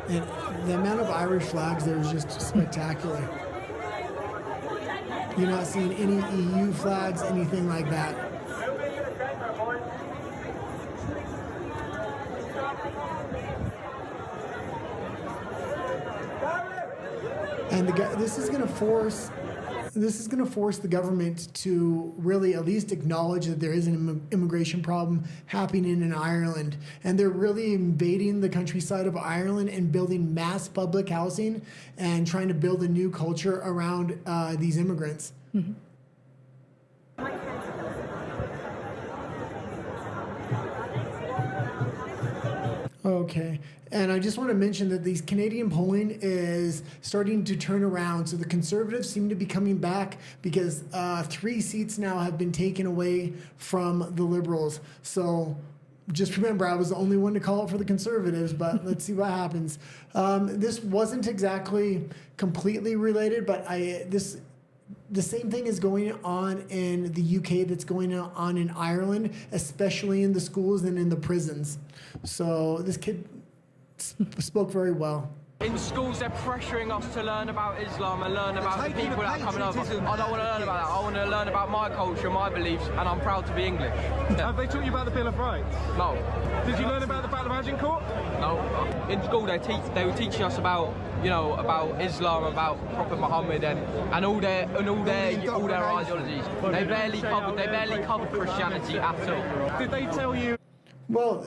And the amount of Irish flags there is just spectacular. You're not seeing any EU flags, anything like that. And this is going to force the government to really at least acknowledge that there is an immigration problem happening in Ireland. And they're really invading the countryside of Ireland and building mass public housing and trying to build a new culture around these immigrants. Mm-hmm. Okay, and I just want to mention that these Canadian polling is starting to turn around. So the Conservatives seem to be coming back because 3 seats now have been taken away from the Liberals. So just remember, I was the only one to call it for the Conservatives, but let's see what happens. This wasn't exactly completely related, but the same thing is going on in the UK that's going on in Ireland, especially in the schools and in the prisons. So this kid spoke very well. In schools, they're pressuring us to learn about Islam and learn about the people that are coming over. I don't want to learn about that. I want to learn about my culture, my beliefs, and I'm proud to be English. Have they taught you about the Bill of Rights? No. Did you learn about the Battle of Agincourt? No. In school, they were teaching us about, about Islam, about Prophet Muhammad, and all their ideologies. They barely covered Christianity at all. Did they tell you? Well,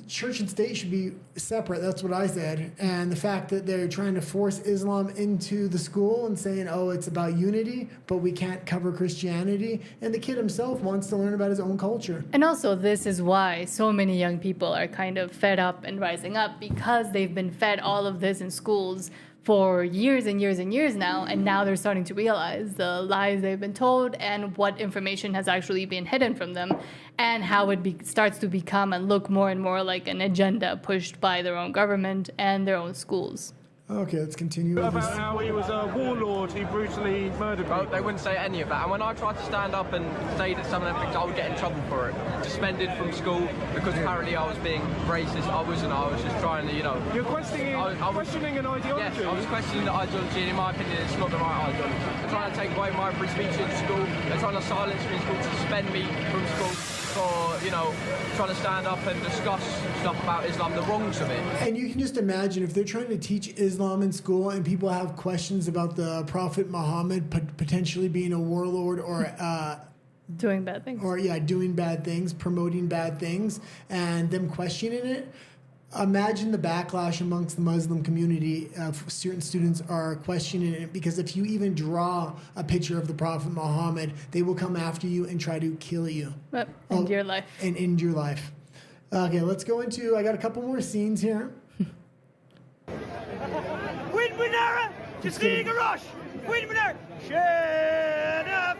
church and state should be separate. That's what I said. And the fact that they're trying to force Islam into the school and saying, oh, it's about unity, but we can't cover Christianity. And the kid himself wants to learn about his own culture. And also, this is why so many young people are kind of fed up and rising up, because they've been fed all of this in schools for years and years and years now, and now they're starting to realize the lies they've been told and what information has actually been hidden from them, and how it starts to become and look more and more like an agenda pushed by their own government and their own schools. Okay, let's continue with About this. how he was a warlord who brutally murdered Well, people. they wouldn't say any of that. And when I tried to stand up and say that some of them things, I would get in trouble for it. Suspended from school because apparently I was being racist. I wasn't. I was just trying to, You're questioning, questioning an ideology. Yes, I was questioning the ideology, and in my opinion, it's not the right ideology. They're trying to take away my free speech in school. They're trying to silence me in school, to suspend me from school for, trying to stand up and discuss stuff about Islam, the wrongs of it. And you can just imagine if they're trying to teach Islam in school and people have questions about the Prophet Muhammad potentially being a warlord or Doing bad things. doing bad things, promoting bad things, and them questioning it. Imagine the backlash amongst the Muslim community if certain students are questioning it, because if you even draw a picture of the Prophet Muhammad, they will come after you and try to kill you. But end your life. And end your life. Okay, let's go into, I got a couple more scenes here. وين منارة تسقيق الرش وين منارة شرف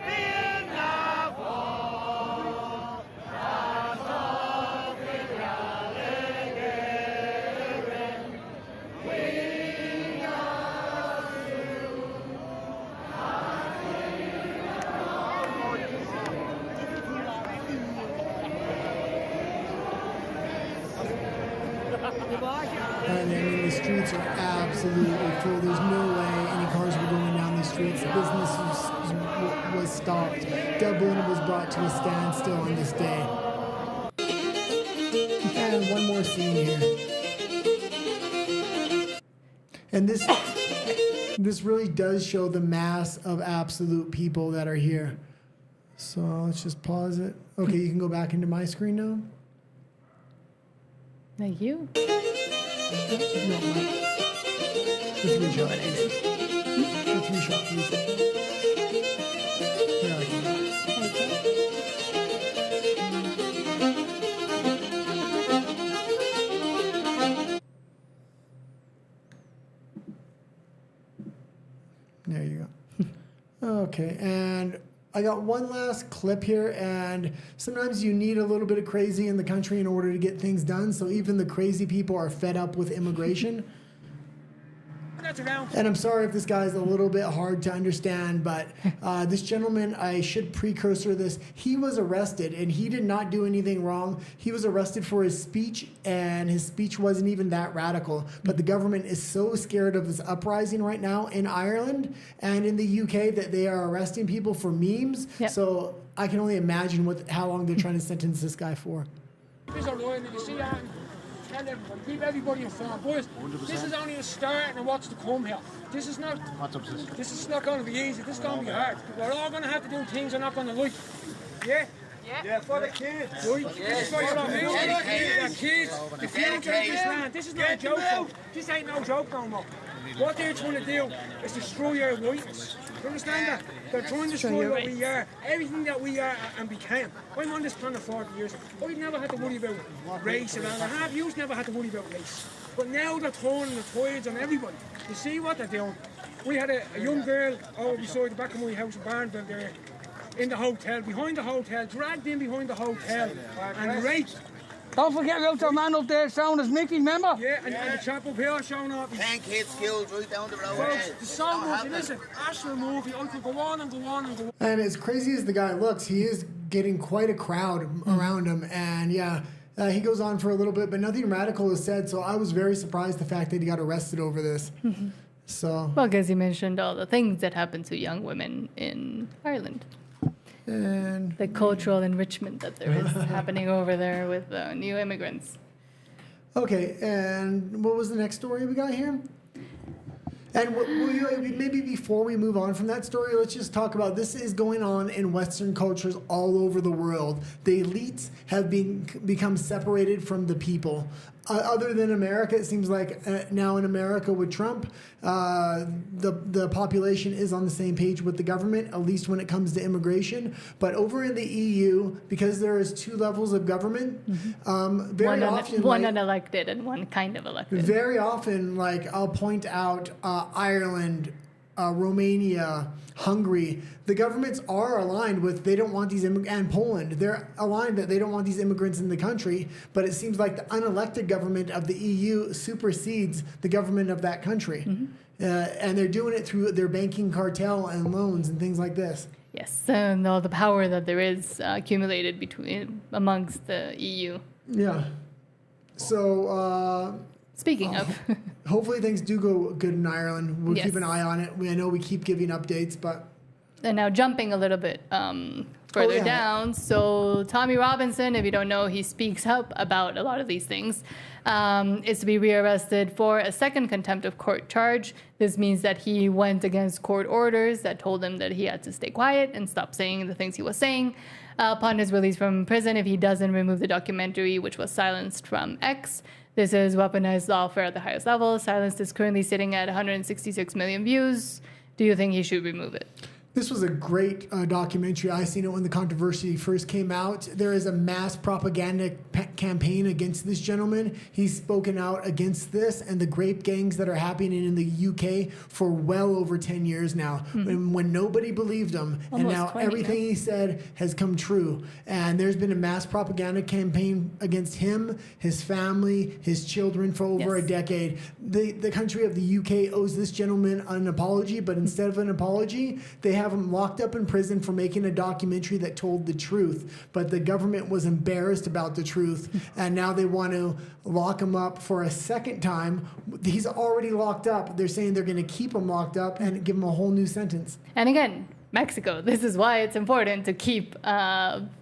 And I mean, the streets are absolutely full. There's no way any cars were going down these streets. Business was stopped. Dublin was brought to a standstill on this day. And one more scene here. And this really does show the mass of absolute people that are here. So let's just pause it. Okay, you can go back into my screen now. Thank you. No, Mike. The three shot. The three shot, please. There I go. There you go. Okay, and I got one last clip here, and sometimes you need a little bit of crazy in the country in order to get things done, so even the crazy people are fed up with immigration. And I'm sorry if this guy's a little bit hard to understand, but this gentleman, I should precursor this, he was arrested, and he did not do anything wrong. He was arrested for his speech, and his speech wasn't even that radical. But the government is so scared of this uprising right now in Ireland and in the UK that they are arresting people for memes. Yep. So I can only imagine how long they're trying to sentence this guy for. This is a line that you see on. Tell everybody, keep everybody informed. Boys, this is only a start of what's to come here. This is not going to be easy. This is going to be hard. We're all going to have to do things we're not going to like. Yeah? Yeah, for the kids. Right? This is what you're on. The kids, the future of this land. This is not a joke, folks. This ain't no joke no more. What they're trying to do is destroy your rights. You understand that? They're trying to destroy what we are, everything that we are and became. I'm on this planet 40 years. I've never had to worry about race around. I have. You've never had to worry about race. But now they're turning the tides on everybody. You see what they're doing? We had a young girl over beside the back of my house in Barnville there, in the hotel, behind the hotel, dragged in behind the hotel and raped. Don't forget about the man up there showing us Mickey, remember? Yeah, and the chap up here showing off. 10 kids skills right down the road. Folks, the song was, listen, Ashler movie, I could go on and go on and go on. And as crazy as the guy looks, he is getting quite a crowd around him. And yeah, he goes on for a little bit, but nothing radical is said. So I was very surprised the fact that he got arrested over this. So Well, because you mentioned all the things that happen to young women in Ireland. and The cultural enrichment that there is happening over there with new immigrants. okay, and what was the next story we got here? And maybe before we move on from that story, let's just talk about this is going on in Western cultures all over the world. The elites have become separated from the people. Other than America, it seems like now in America with Trump, the population is on the same page with the government, at least when it comes to immigration. But over in the EU, because there is two levels of government, very often... One unelected and one kind of elected. Very often, like, I'll point out Ireland, Romania, Hungary, the governments are aligned with they don't want these and Poland, they're aligned that they don't want these immigrants in the country, but it seems like the unelected government of the EU supersedes the government of that country. And they're doing it through their banking cartel and loans and things like this. Yes, and all the power that there is accumulated amongst the EU. Yeah. So... Speaking of... hopefully things do go good in Ireland. We'll keep an eye on it. I know we keep giving updates, but... And now jumping a little bit further down. So Tommy Robinson, if you don't know, he speaks up about a lot of these things, is to be rearrested for a second contempt of court charge. This means that he went against court orders that told him that he had to stay quiet and stop saying the things he was saying. Upon his release from prison, if he doesn't remove the documentary, which was silenced from X. This is weaponized lawfare at the highest level. Silenced is currently sitting at 166 million views. Do you think he should remove it? This was a great documentary. I seen it when the controversy first came out. There is a mass propaganda campaign against this gentleman. He's spoken out against this and the grape gangs that are happening in the UK for well over 10 years now. When nobody believed him. And now everything he said has come true. And there's been a mass propaganda campaign against him, his family, his children for over a decade. The country of the UK owes this gentleman an apology, but instead of an apology, they have him locked up in prison for making a documentary that told the truth, but the government was embarrassed about the truth, and now they want to lock him up for a second time. He's already locked up. They're saying they're going to keep him locked up and give him a whole new sentence. And again, Mexico, this is why it's important to keep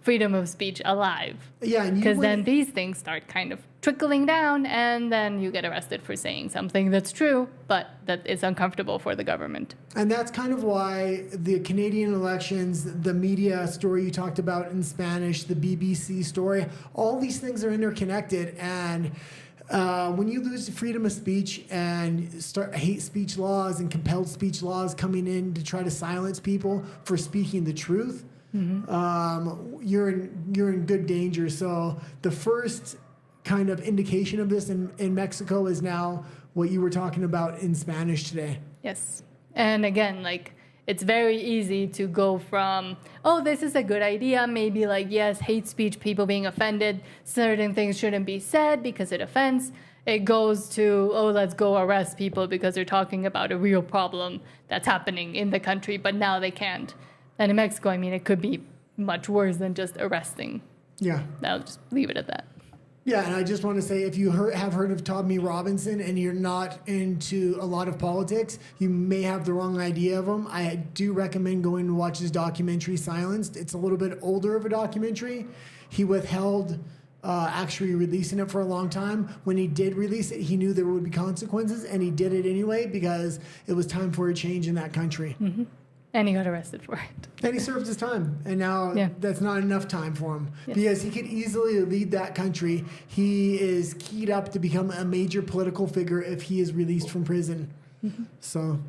freedom of speech alive. Yeah, because then these things start kind of trickling down, and then you get arrested for saying something that's true, but that is uncomfortable for the government. And that's kind of why the Canadian elections, the media story you talked about in Spanish, the BBC story, all these things are interconnected. And when you lose freedom of speech and start hate speech laws and compelled speech laws coming in to try to silence people for speaking the truth, you're in good danger. So the first kind of indication of this in Mexico is now what you were talking about in Spanish today. Yes. And again, like, it's very easy to go from, oh, this is a good idea, maybe like, yes, hate speech, people being offended, certain things shouldn't be said because it offends. It goes to, oh, let's go arrest people because they're talking about a real problem that's happening in the country, but now they can't. And in Mexico, I mean, it could be much worse than just arresting. Yeah. I'll just leave it at that. Yeah, and I just want to say, if you have heard of Tommy Robinson and you're not into a lot of politics, you may have the wrong idea of him. I do recommend going to watch his documentary, Silenced. It's a little bit older of a documentary. He withheld actually releasing it for a long time. When he did release it, he knew there would be consequences, and he did it anyway because it was time for a change in that country. And he got arrested for it. And he served his time. And now that's not enough time for him. Yes. Because he could easily lead that country. He is keyed up to become a major political figure if he is released from prison. So...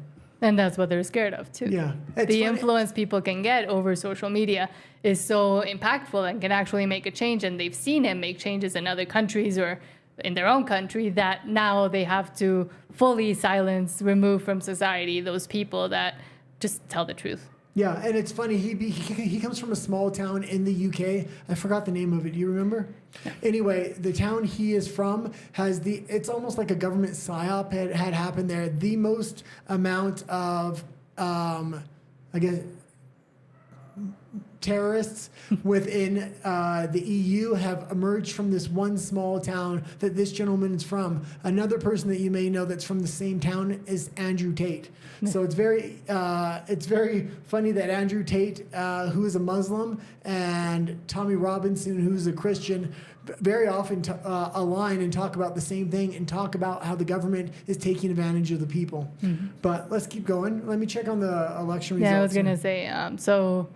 And that's what they're scared of, too. Yeah. The influence people can get over social media is so impactful and can actually make a change. And they've seen him make changes in other countries or in their own country that now they have to fully silence, remove from society those people that just tell the truth. Yeah, and it's funny. He comes from a small town in the UK. I forgot the name of it. Do you remember? Yeah. Anyway, the town he is from has it's almost like a government psyop had happened there. The most amount of, I guess, terrorists within the EU have emerged from this one small town that this gentleman is from. Another person that you may know that's from the same town is Andrew Tate. So it's very funny that Andrew Tate, who is a Muslim, and Tommy Robinson, who's a Christian, very often align and talk about the same thing and talk about how the government is taking advantage of the people. But let's keep going. Let me check on the election results. Yeah, I was going to say, so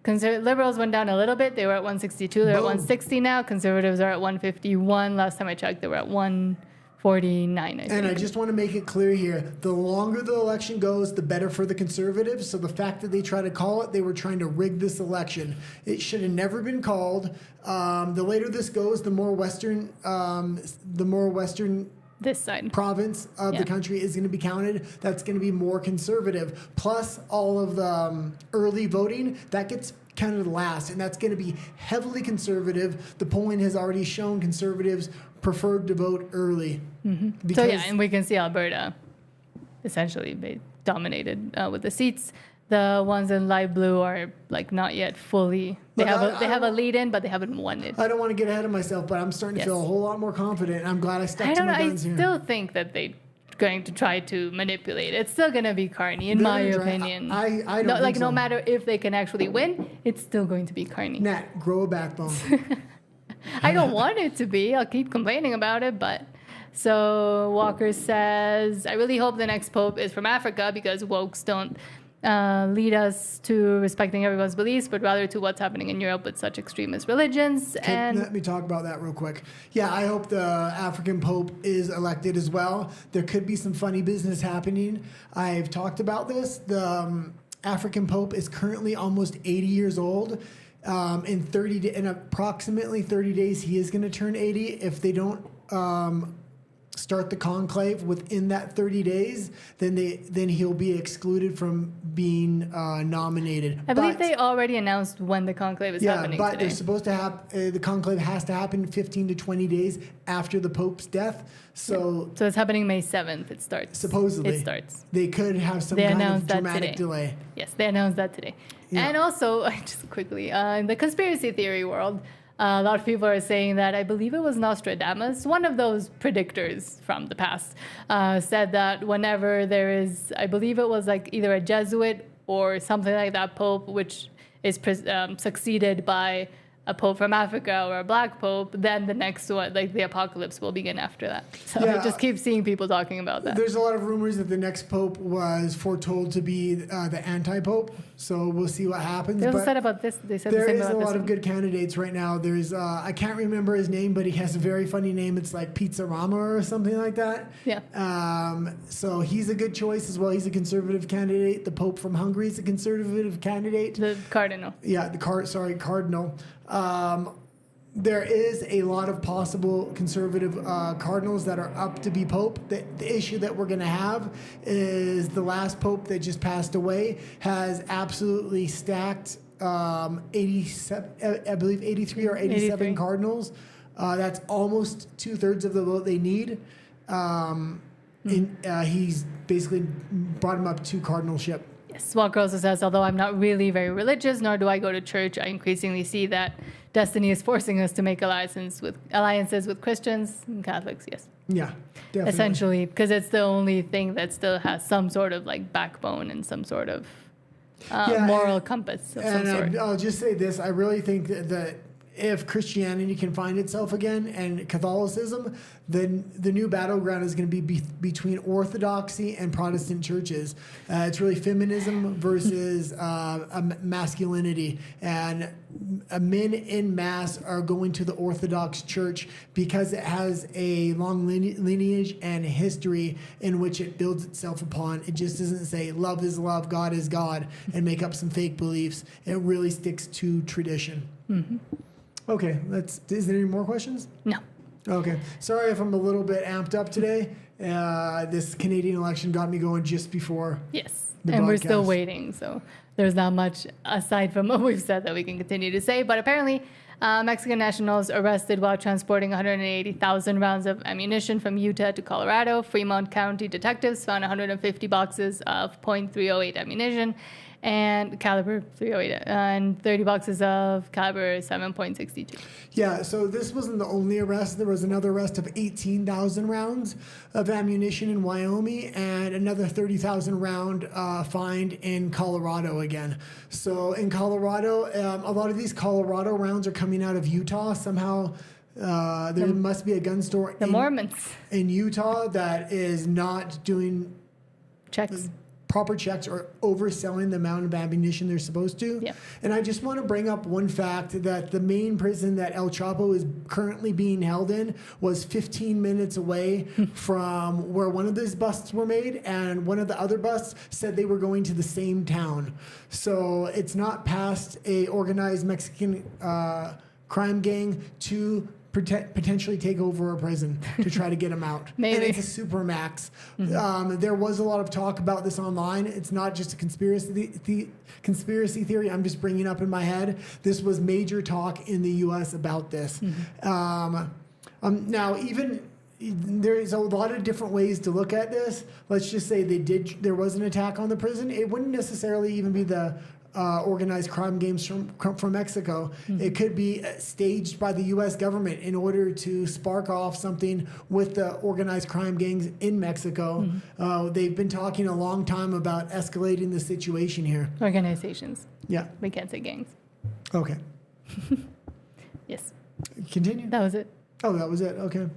Liberals went down a little bit. They were at 162. They're at 160 now. Conservatives are at 151. Last time I checked, they were at 149, I think. And I just want to make it clear here, the longer the election goes, the better for the Conservatives. So the fact that they try to call it, they were trying to rig this election. It should have never been called. The later this goes, the more Western this side province of the country is going to be counted. That's going to be more conservative. Plus all of the early voting, that gets counted last, and that's going to be heavily conservative. The polling has already shown Conservatives preferred to vote early. So yeah, and we can see Alberta essentially dominated with the seats. The ones in light blue are like not yet fully. They have a lead in, but they haven't won it. I don't want to get ahead of myself, but I'm starting to feel a whole lot more confident. I'm glad I stuck to my guns here. I still think that they're going to try to manipulate. It's still going to be Carney, in my opinion. I don't think so. No matter if they can actually win, it's still going to be Carney. Nat, grow a backbone. I don't want it to be. I'll keep complaining about it, but. So Walker says, I really hope the next pope is from Africa because wokes don't lead us to respecting everyone's beliefs, but rather to what's happening in Europe with such extremist religions. And let me talk about that real quick. Yeah, I hope the African Pope is elected as well. There could be some funny business happening. I've talked about this. The African Pope is currently almost 80 years old. In approximately 30 days, he is going to turn 80. If they don't start the conclave within that 30 days, then he'll be excluded from being nominated. I believe they already announced when the conclave is happening but today. they're supposed to have the conclave has to happen 15 to 20 days after the Pope's death. So it's happening May 7th. It starts. Supposedly. It starts. They could have some kind of dramatic delay. Yes, they announced that today. Yeah. And also, just quickly, in the conspiracy theory world, a lot of people are saying that I believe it was Nostradamus, one of those predictors from the past, said that whenever there is, I believe it was like either a Jesuit or something like that Pope, which is succeeded by a Pope from Africa or a black Pope, then the next one, like the apocalypse, will begin after that. So I just keep seeing people talking about that. There's a lot of rumors that the next Pope was foretold to be the anti-Pope, so we'll see what happens. They also said about this. They said there the same is about a this lot of one. good candidates right now. There's I can't remember his name, but he has a very funny name. It's like Pizza Rama or something like that. Yeah. So he's a good choice as well. He's a conservative candidate. The Pope from Hungary is a conservative candidate. The Cardinal. Yeah, Cardinal. There is a lot of possible conservative cardinals that are up to be Pope. The issue that we're going to have is the last Pope that just passed away has absolutely stacked 87, I believe 83 or 87 cardinals. That's almost 2/3 of the vote they need. He's basically brought him up to cardinalship. Yes, Walker also says, although I'm not really very religious, nor do I go to church, I increasingly see that destiny is forcing us to make alliances with Christians and Catholics, yes. Yeah, definitely. Essentially, because it's the only thing that still has some sort of like backbone and some sort of moral compass of some sort. I'll just say this, I really think that if Christianity can find itself again and Catholicism, then the new battleground is going to be between Orthodoxy and Protestant churches. It's really feminism versus masculinity. And men in mass are going to the Orthodox Church because it has a long lineage and history in which it builds itself upon. It just doesn't say love is love, God is God, and make up some fake beliefs. It really sticks to tradition. Mm-hmm. Okay, is there any more questions? No. Okay, sorry if I'm a little bit amped up today. This Canadian election got me going just before. Yes, the and broadcast. We're still waiting, so there's not much aside from what we've said that we can continue to say. But apparently, Mexican nationals arrested while transporting 180,000 rounds of ammunition from Utah to Colorado. Fremont County detectives found 150 boxes of .308 ammunition and caliber .308, and 30 boxes of caliber .7.62. Yeah, so this wasn't the only arrest. There was another arrest of 18,000 rounds of ammunition in Wyoming and another 30,000 round find in Colorado again. So in Colorado, a lot of these Colorado rounds are coming out of Utah. Somehow there must be a gun store in Utah that is not doing proper checks or overselling the amount of ammunition they're supposed to. Yeah. And I just want to bring up one fact that the main prison that El Chapo is currently being held in was 15 minutes away from where one of those busts were made, and one of the other busts said they were going to the same town. So it's not past a organized Mexican crime gang to potentially take over a prison to try to get them out. Maybe. And it's a super max. There was a lot of talk about this online. It's not just a conspiracy theory I'm just bringing up in my head. This was major talk in the U.S. about this. Now, even there is a lot of different ways to look at this. Let's just say there was an attack on the prison. It wouldn't necessarily even be the organized crime gangs from Mexico. It could be staged by the U.S. government in order to spark off something with the organized crime gangs in Mexico. They've been talking a long time about escalating the situation here. Organizations. Yeah. We can't say gangs. Okay. Yes. Continue. That was it. Oh, that was it. Okay.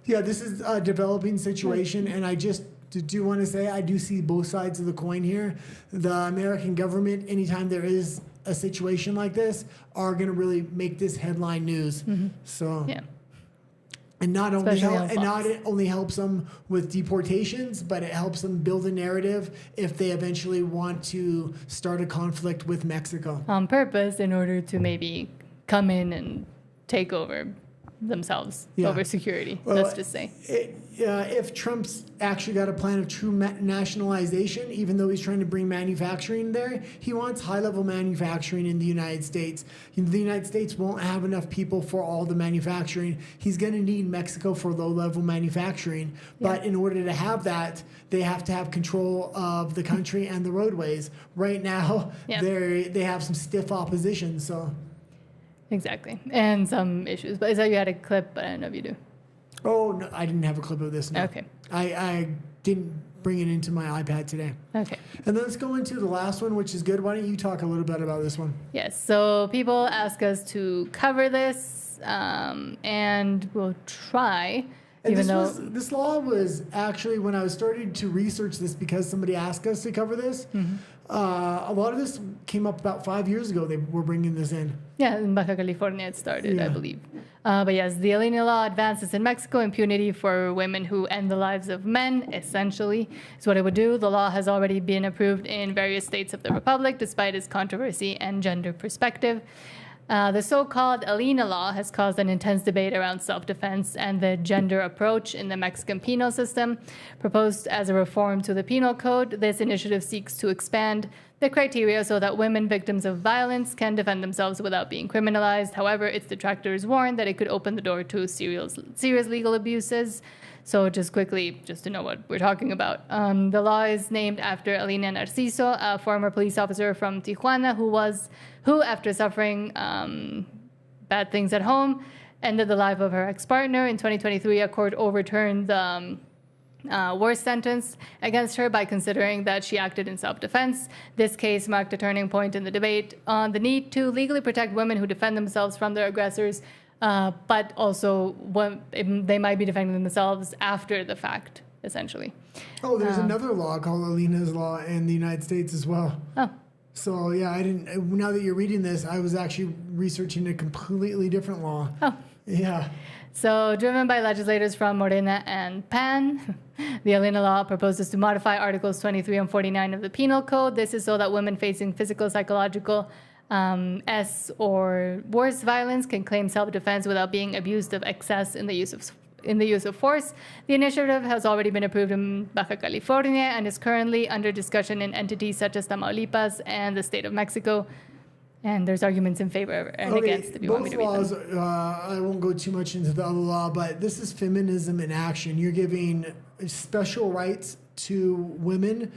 Yeah, this is a developing situation, and I just do want to say I do see both sides of the coin here. The American government, anytime there is a situation like this, are going to really make this headline news. So, yeah. And not only helps them with deportations, but it helps them build a narrative if they eventually want to start a conflict with Mexico. On purpose, in order to maybe come in and take over themselves over security, let's just say. If Trump's actually got a plan of true nationalization, even though he's trying to bring manufacturing there, he wants high-level manufacturing in the United States. The United States won't have enough people for all the manufacturing. He's going to need Mexico for low-level manufacturing. But in order to have that, they have to have control of the country and the roadways. Right now, they have some stiff opposition, so... Exactly. And some issues. But is that you had a clip, but I don't know if you do. Oh, no, I didn't have a clip of this. No. Okay. I didn't bring it into my iPad today. Okay. And then let's go into the last one, which is good. Why don't you talk a little bit about this one? Yes. So people ask us to cover this, and we'll try. And this law was actually, when I was starting to research this because somebody asked us to cover this, a lot of this came up about 5 years ago. They were bringing this in. Yeah, in Baja California it started, I believe. But yes, the Alina law advances in Mexico impunity for women who end the lives of men, essentially, is what it would do. The law has already been approved in various states of the Republic, despite its controversy and gender perspective. The so-called Alina law has caused an intense debate around self-defense and the gender approach in the Mexican penal system. Proposed as a reform to the penal code, this initiative seeks to expand the criteria so that women victims of violence can defend themselves without being criminalized. However, its detractors warn that it could open the door to serious legal abuses. So just quickly, just to know what we're talking about. The law is named after Alina Narciso, a former police officer from Tijuana who after suffering bad things at home, ended the life of her ex-partner. In 2023, a court overturned the worst sentence against her by considering that she acted in self-defense. This case marked a turning point in the debate on the need to legally protect women who defend themselves from their aggressors, but also they might be defending themselves after the fact, essentially. Oh, there's another law called Alina's law in the United States as well. Oh. So, yeah, I didn't. Now that you're reading this, I was actually researching a completely different law. Oh. Yeah. So, driven by legislators from Morena and PAN, the Alina law proposes to modify Articles 23 and 49 of the Penal Code. This is so that women facing physical, psychological, or worse violence can claim self-defense without being abused of excess in the use of force. The initiative has already been approved in Baja California and is currently under discussion in entities such as Tamaulipas and the state of Mexico. And there's arguments in favor and against, if you want me to read laws, them. I won't go too much into the other law, but this is feminism in action. You're giving special rights to women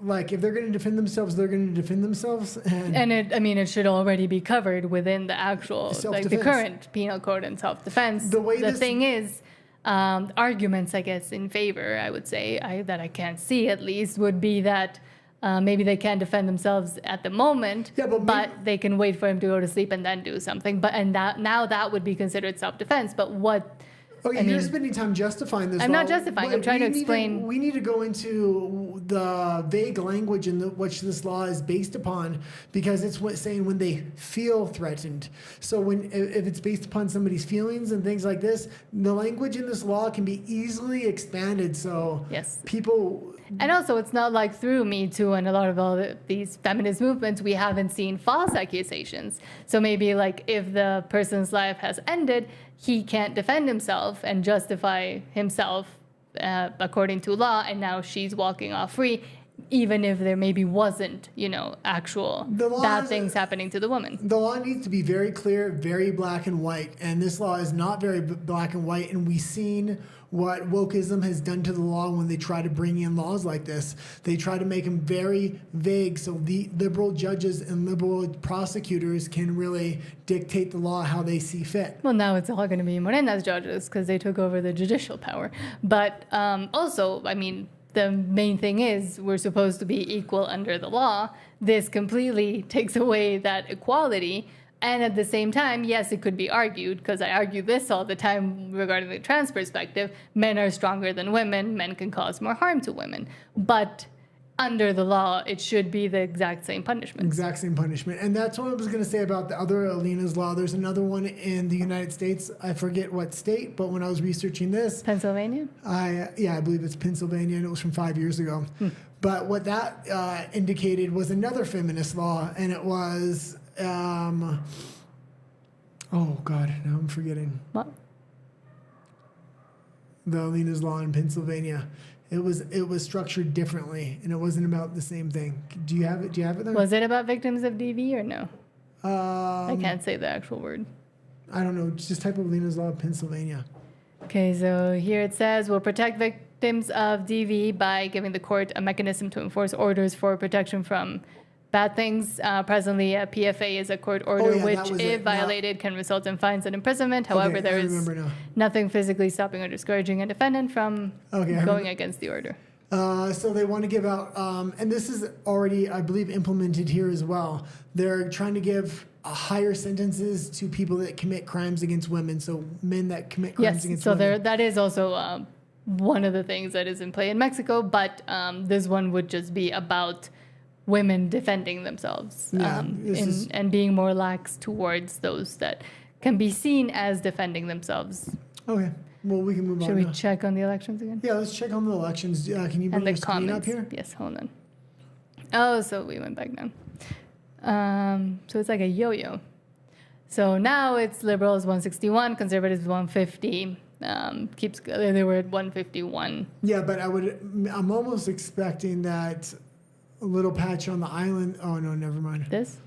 like if they're going to defend themselves, they're going to defend themselves. And it should already be covered within the actual, like the current penal code and self-defense. The thing is, arguments, I guess, in favor, I would say, that I can't see at least, would be that maybe they can't defend themselves at the moment, but they can wait for him to go to sleep and then do something. Now that would be considered self-defense. But what? Oh, you're spending time justifying this. I'm not justifying. I'm trying to explain. We need to go into the vague language in which this law is based upon, because it's saying when they feel threatened. So if it's based upon somebody's feelings and things like this, the language in this law can be easily expanded. So people. And also, it's not like through Me Too and a lot of these feminist movements, we haven't seen false accusations. So maybe like if the person's life has ended, he can't defend himself and justify himself according to law, and now she's walking off free, even if there maybe wasn't, actual bad things happening to the woman. The law needs to be very clear, very black and white, and this law is not very black and white, and we've seen what wokeism has done to the law when they try to bring in laws like this. They try to make them very vague so the liberal judges and liberal prosecutors can really dictate the law how they see fit. Well, now it's all going to be Morena's judges because they took over the judicial power. But also, the main thing is we're supposed to be equal under the law. This completely takes away that equality. And at the same time, yes, it could be argued, because I argue this all the time regarding the trans perspective, men are stronger than women, men can cause more harm to women. But under the law, it should be the exact same punishment. Exact same punishment. And that's what I was going to say about the other Alina's law. There's another one in the United States. I forget what state, but when I was researching this... Pennsylvania? I believe it's Pennsylvania, and it was from 5 years ago. But what that indicated was another feminist law, and it was... oh God, now I'm forgetting. What? The Alina's law in Pennsylvania. It was structured differently, and it wasn't about the same thing. Do you have it there? Was it about victims of DV or no? I can't say the actual word. I don't know. Just type of Alina's law of Pennsylvania. Okay, so here it says, we'll protect victims of DV by giving the court a mechanism to enforce orders for protection from bad things. Presently, a PFA is a court order which, if violated, can result in fines and imprisonment. However, there is nothing physically stopping or discouraging a defendant from going against the order. So they want to give out, and this is already, I believe, implemented here as well. They're trying to give higher sentences to people that commit crimes against women, so men that commit crimes against women. Yes, so that is also one of the things that is in play in Mexico, but this one would just be about women defending themselves and being more lax towards those that can be seen as defending themselves. Okay. Well, we can move on. Should we check on the elections again? Yeah, let's check on the elections. Can you bring the screen up here? Yes, hold on. Oh, so we went back down. So it's like a yo-yo. So now it's Liberals 161, Conservatives 150. They were at 151. Yeah, but I'm almost expecting that a little patch on the island. Oh no, never mind. This?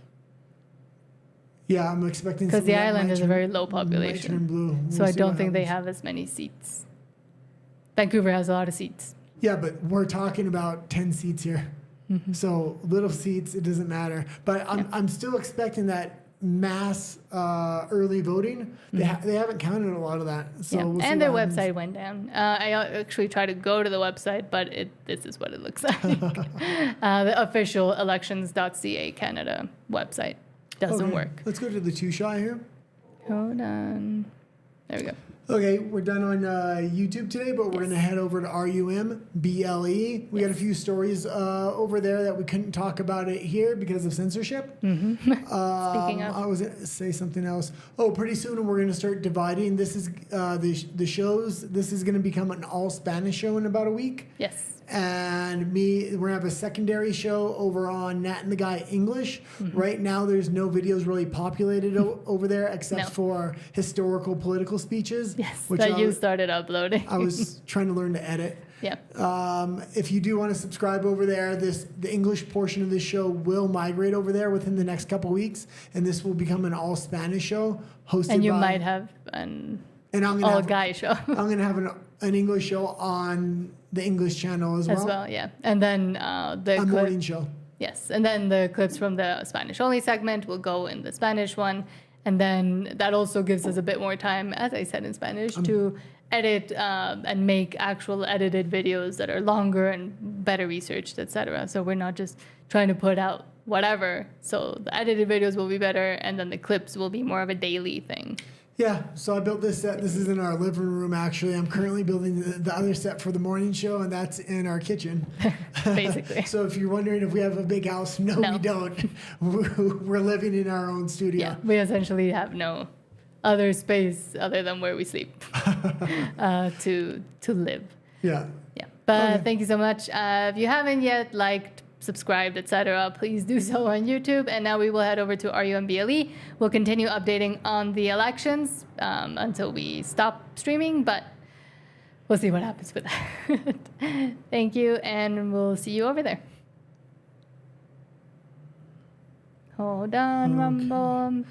Yeah, I'm expecting because the island is a very low population. Turn blue. So I don't think they have as many seats. Vancouver has a lot of seats. Yeah, but we're talking about 10 seats here. Mm-hmm. So little seats, it doesn't matter. But I'm still expecting that mass early voting. They haven't counted a lot of that. So we'll see their website went down. I actually tried to go to the website, but this is what it looks like. The official elections.ca Canada website doesn't work. Let's go to the two-shot here. Hold on. There we go. Okay, we're done on YouTube today, but we're going to head over to RUMBLE. We got a few stories over there that we couldn't talk about it here because of censorship. Mm-hmm. Speaking of. I was going to say something else. Oh, pretty soon we're going to start dividing. This is the shows. This is going to become an all-Spanish show in about a week. Yes. And we're going to have a secondary show over on Nat and the Guy English. Mm-hmm. Right now, there's no videos really populated over there except for historical political speeches. Yes, that you started uploading. I was trying to learn to edit. Yeah. If you do want to subscribe over there, the English portion of this show will migrate over there within the next couple weeks, and this will become an all-Spanish show hosted by... And you might have an all-guy show. I'm going to have an English show on the English channel as well. Yeah. And then the morning show. Yes, and then the clips from the Spanish-only segment will go in the Spanish one, and then that also gives us a bit more time, as I said in Spanish, to edit and make actual edited videos that are longer and better researched, etc. So we're not just trying to put out whatever. So the edited videos will be better, and then the clips will be more of a daily thing. Yeah, so I built this set. This is in our living room, actually. I'm currently building the other set for the morning show, and that's in our kitchen. Basically. So if you're wondering if we have a big house, no. We don't. We're living in our own studio. Yeah, we essentially have no other space other than where we sleep to live. Yeah. Yeah, but thank you so much. If you haven't yet liked, subscribed, etc., please do so on YouTube. And now we will head over to RUMBLE. We'll continue updating on the elections until we stop streaming, but we'll see what happens with that. Thank you, and we'll see you over there. Hold on, Rumble.